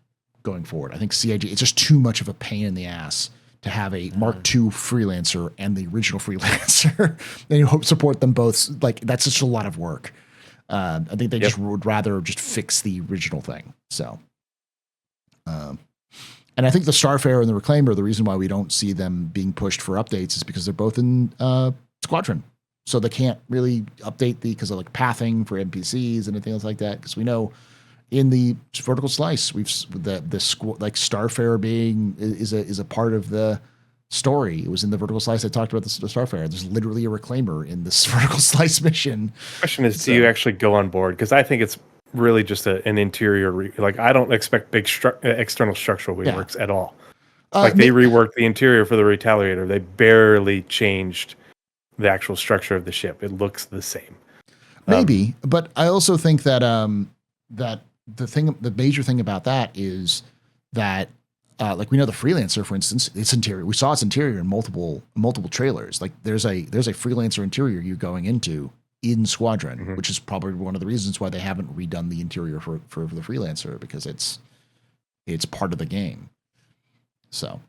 going forward. I think CIG, it's just too much of a pain in the ass to have a Mark II freelancer and the original freelancer and you hope support them both. Like that's just a lot of work. I think they just would rather just fix the original thing. So, and I think the Starfarer and the Reclaimer, the reason why we don't see them being pushed for updates is because they're both in Squadron. So they can't really update because of like pathing for NPCs and anything else like that. Because we know in the vertical slice, like Starfarer being is a part of the story. It was in the vertical slice I talked about the Starfarer. There's literally a Reclaimer in this vertical slice mission. Question is, do you actually go on board? Because I think it's really just an interior. Like I don't expect big external structural reworks at all. Like they reworked the interior for the Retaliator. They barely changed the actual structure of the ship. It looks the same. Maybe, but I also think that that the major thing about that is that like we know the Freelancer, for instance, its interior. We saw its interior in multiple trailers. Like there's a Freelancer interior you're going into in Squadron, which is probably one of the reasons why they haven't redone the interior for the Freelancer, because it's part of the game. So,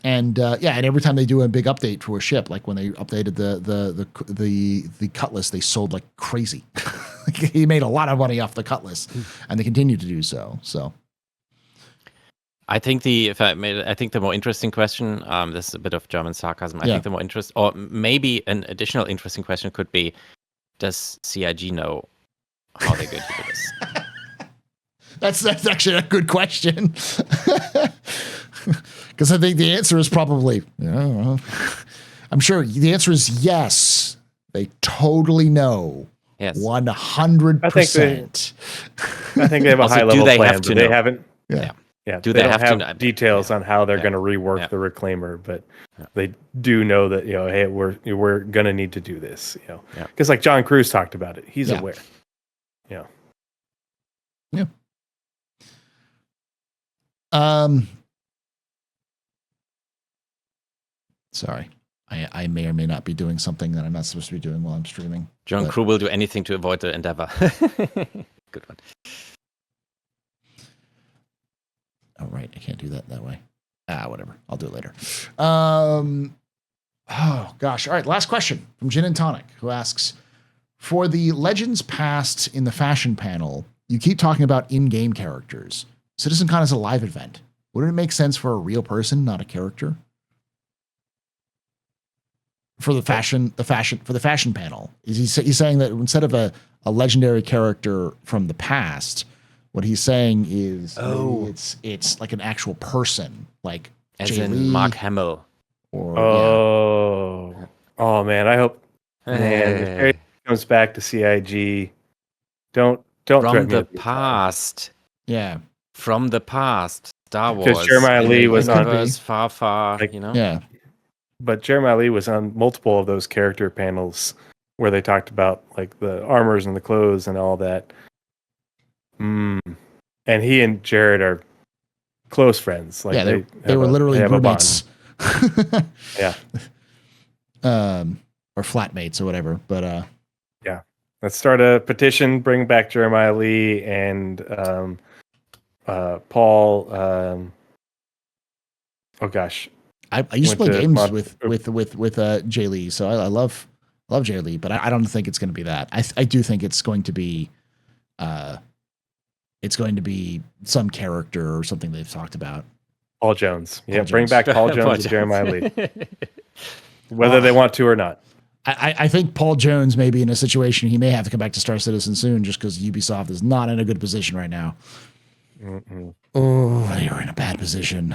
and every time they do a big update to a ship, like when they updated the Cutlass, they sold like crazy. He made a lot of money off the Cutlass, and they continue to do so. So, I think the more interesting question, this is a bit of German sarcasm. I think the more or maybe an additional interesting question could be, does CIG know how they're going to do this? That's actually a good question. Because I think the answer is probably, I'm sure the answer is yes. They totally know. Yes. 100%. I think they have a high level plan, but they haven't. Yeah. Do they don't have details on how they're going to rework the Reclaimer, but they do know that, hey, we're going to need to do this, because like John Cruise talked about it. He's aware. Yeah. Sorry. I may or may not be doing something that I'm not supposed to be doing while I'm streaming. John Crew will do anything to avoid the Endeavor. Good one. Oh, right. I can't do that way. Whatever. I'll do it later. Oh, gosh. All right. Last question from Gin and Tonic, who asks, for the Legends Past in the fashion panel, you keep talking about in-game characters. Citizencon is a live event. Wouldn't it make sense for a real person, not a character? For the fashion panel, he's saying that instead of a legendary character from the past, what he's saying is it's like an actual person, like as Jay in Lee, Mark Hamill. Oh man, I hope if comes back to CIG. Don't from the past. Yeah, from the past. Star Wars. Because Jeremiah Lee was on far, Yeah. But Jeremiah Lee was on multiple of those character panels where they talked about like the armors and the clothes and all that. And he and Jared are close friends. Like they were literally roommates. Yeah. Or flatmates or whatever. But let's start a petition, bring back Jeremiah Lee and Paul. Oh gosh. I used to play games with Jay Lee, so I love Jay Lee, but I don't think it's going to be that. I do think it's going to be some character or something they've talked about. Paul Jones. Bring back Paul Jones and Jeremiah Lee. Whether they want to or not. I think Paul Jones may be in a situation he may have to come back to Star Citizen soon, just because Ubisoft is not in a good position right now. Oh, they are in a bad position.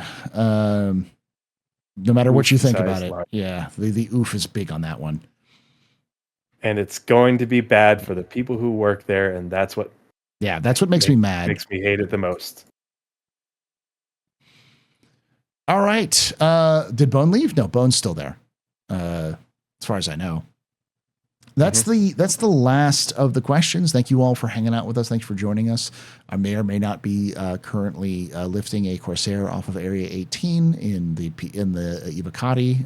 No matter what you think about it. Yeah, the oof is big on that one. And it's going to be bad for the people who work there, and that's what makes me mad. Makes me hate it the most. All right. Did Bone leave? No, Bone's still there. As far as I know. That's the last of the questions. Thank you all for hanging out with us. Thanks for joining us. I may or may not be currently lifting a Corsair off of Area 18 in the Ivacati,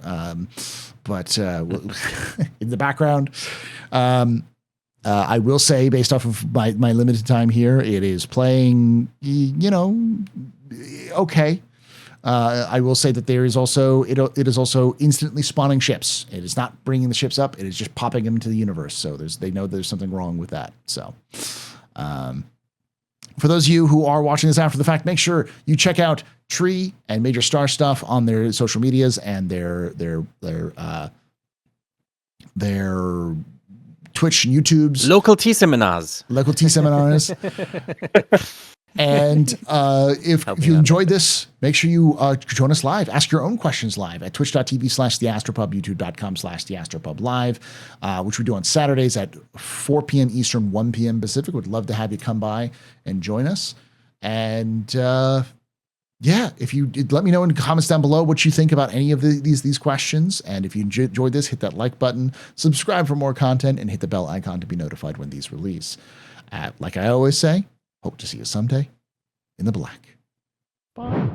but in the background. I will say, based off of my limited time here, it is playing, okay. I will say that there is also it is also instantly spawning ships. It is not bringing the ships up. It is just popping them into the universe. So they know there's something wrong with that. So, for those of you who are watching this after the fact, make sure you check out Tree and Major Star stuff on their social medias and their Twitch and YouTube's local tea seminars. And if you enjoyed this, make sure you join us live. Ask your own questions live at twitch.tv/TheAstroPub, youtube.com/TheAstroPubLive, which we do on Saturdays at 4 p.m. Eastern, 1 p.m. Pacific. Would love to have you come by and join us. And if you let me know in the comments down below what you think about any of these questions. And if you enjoyed this, hit that like button, subscribe for more content, and hit the bell icon to be notified when these release. Like I always say, hope to see you someday in the black. Bye.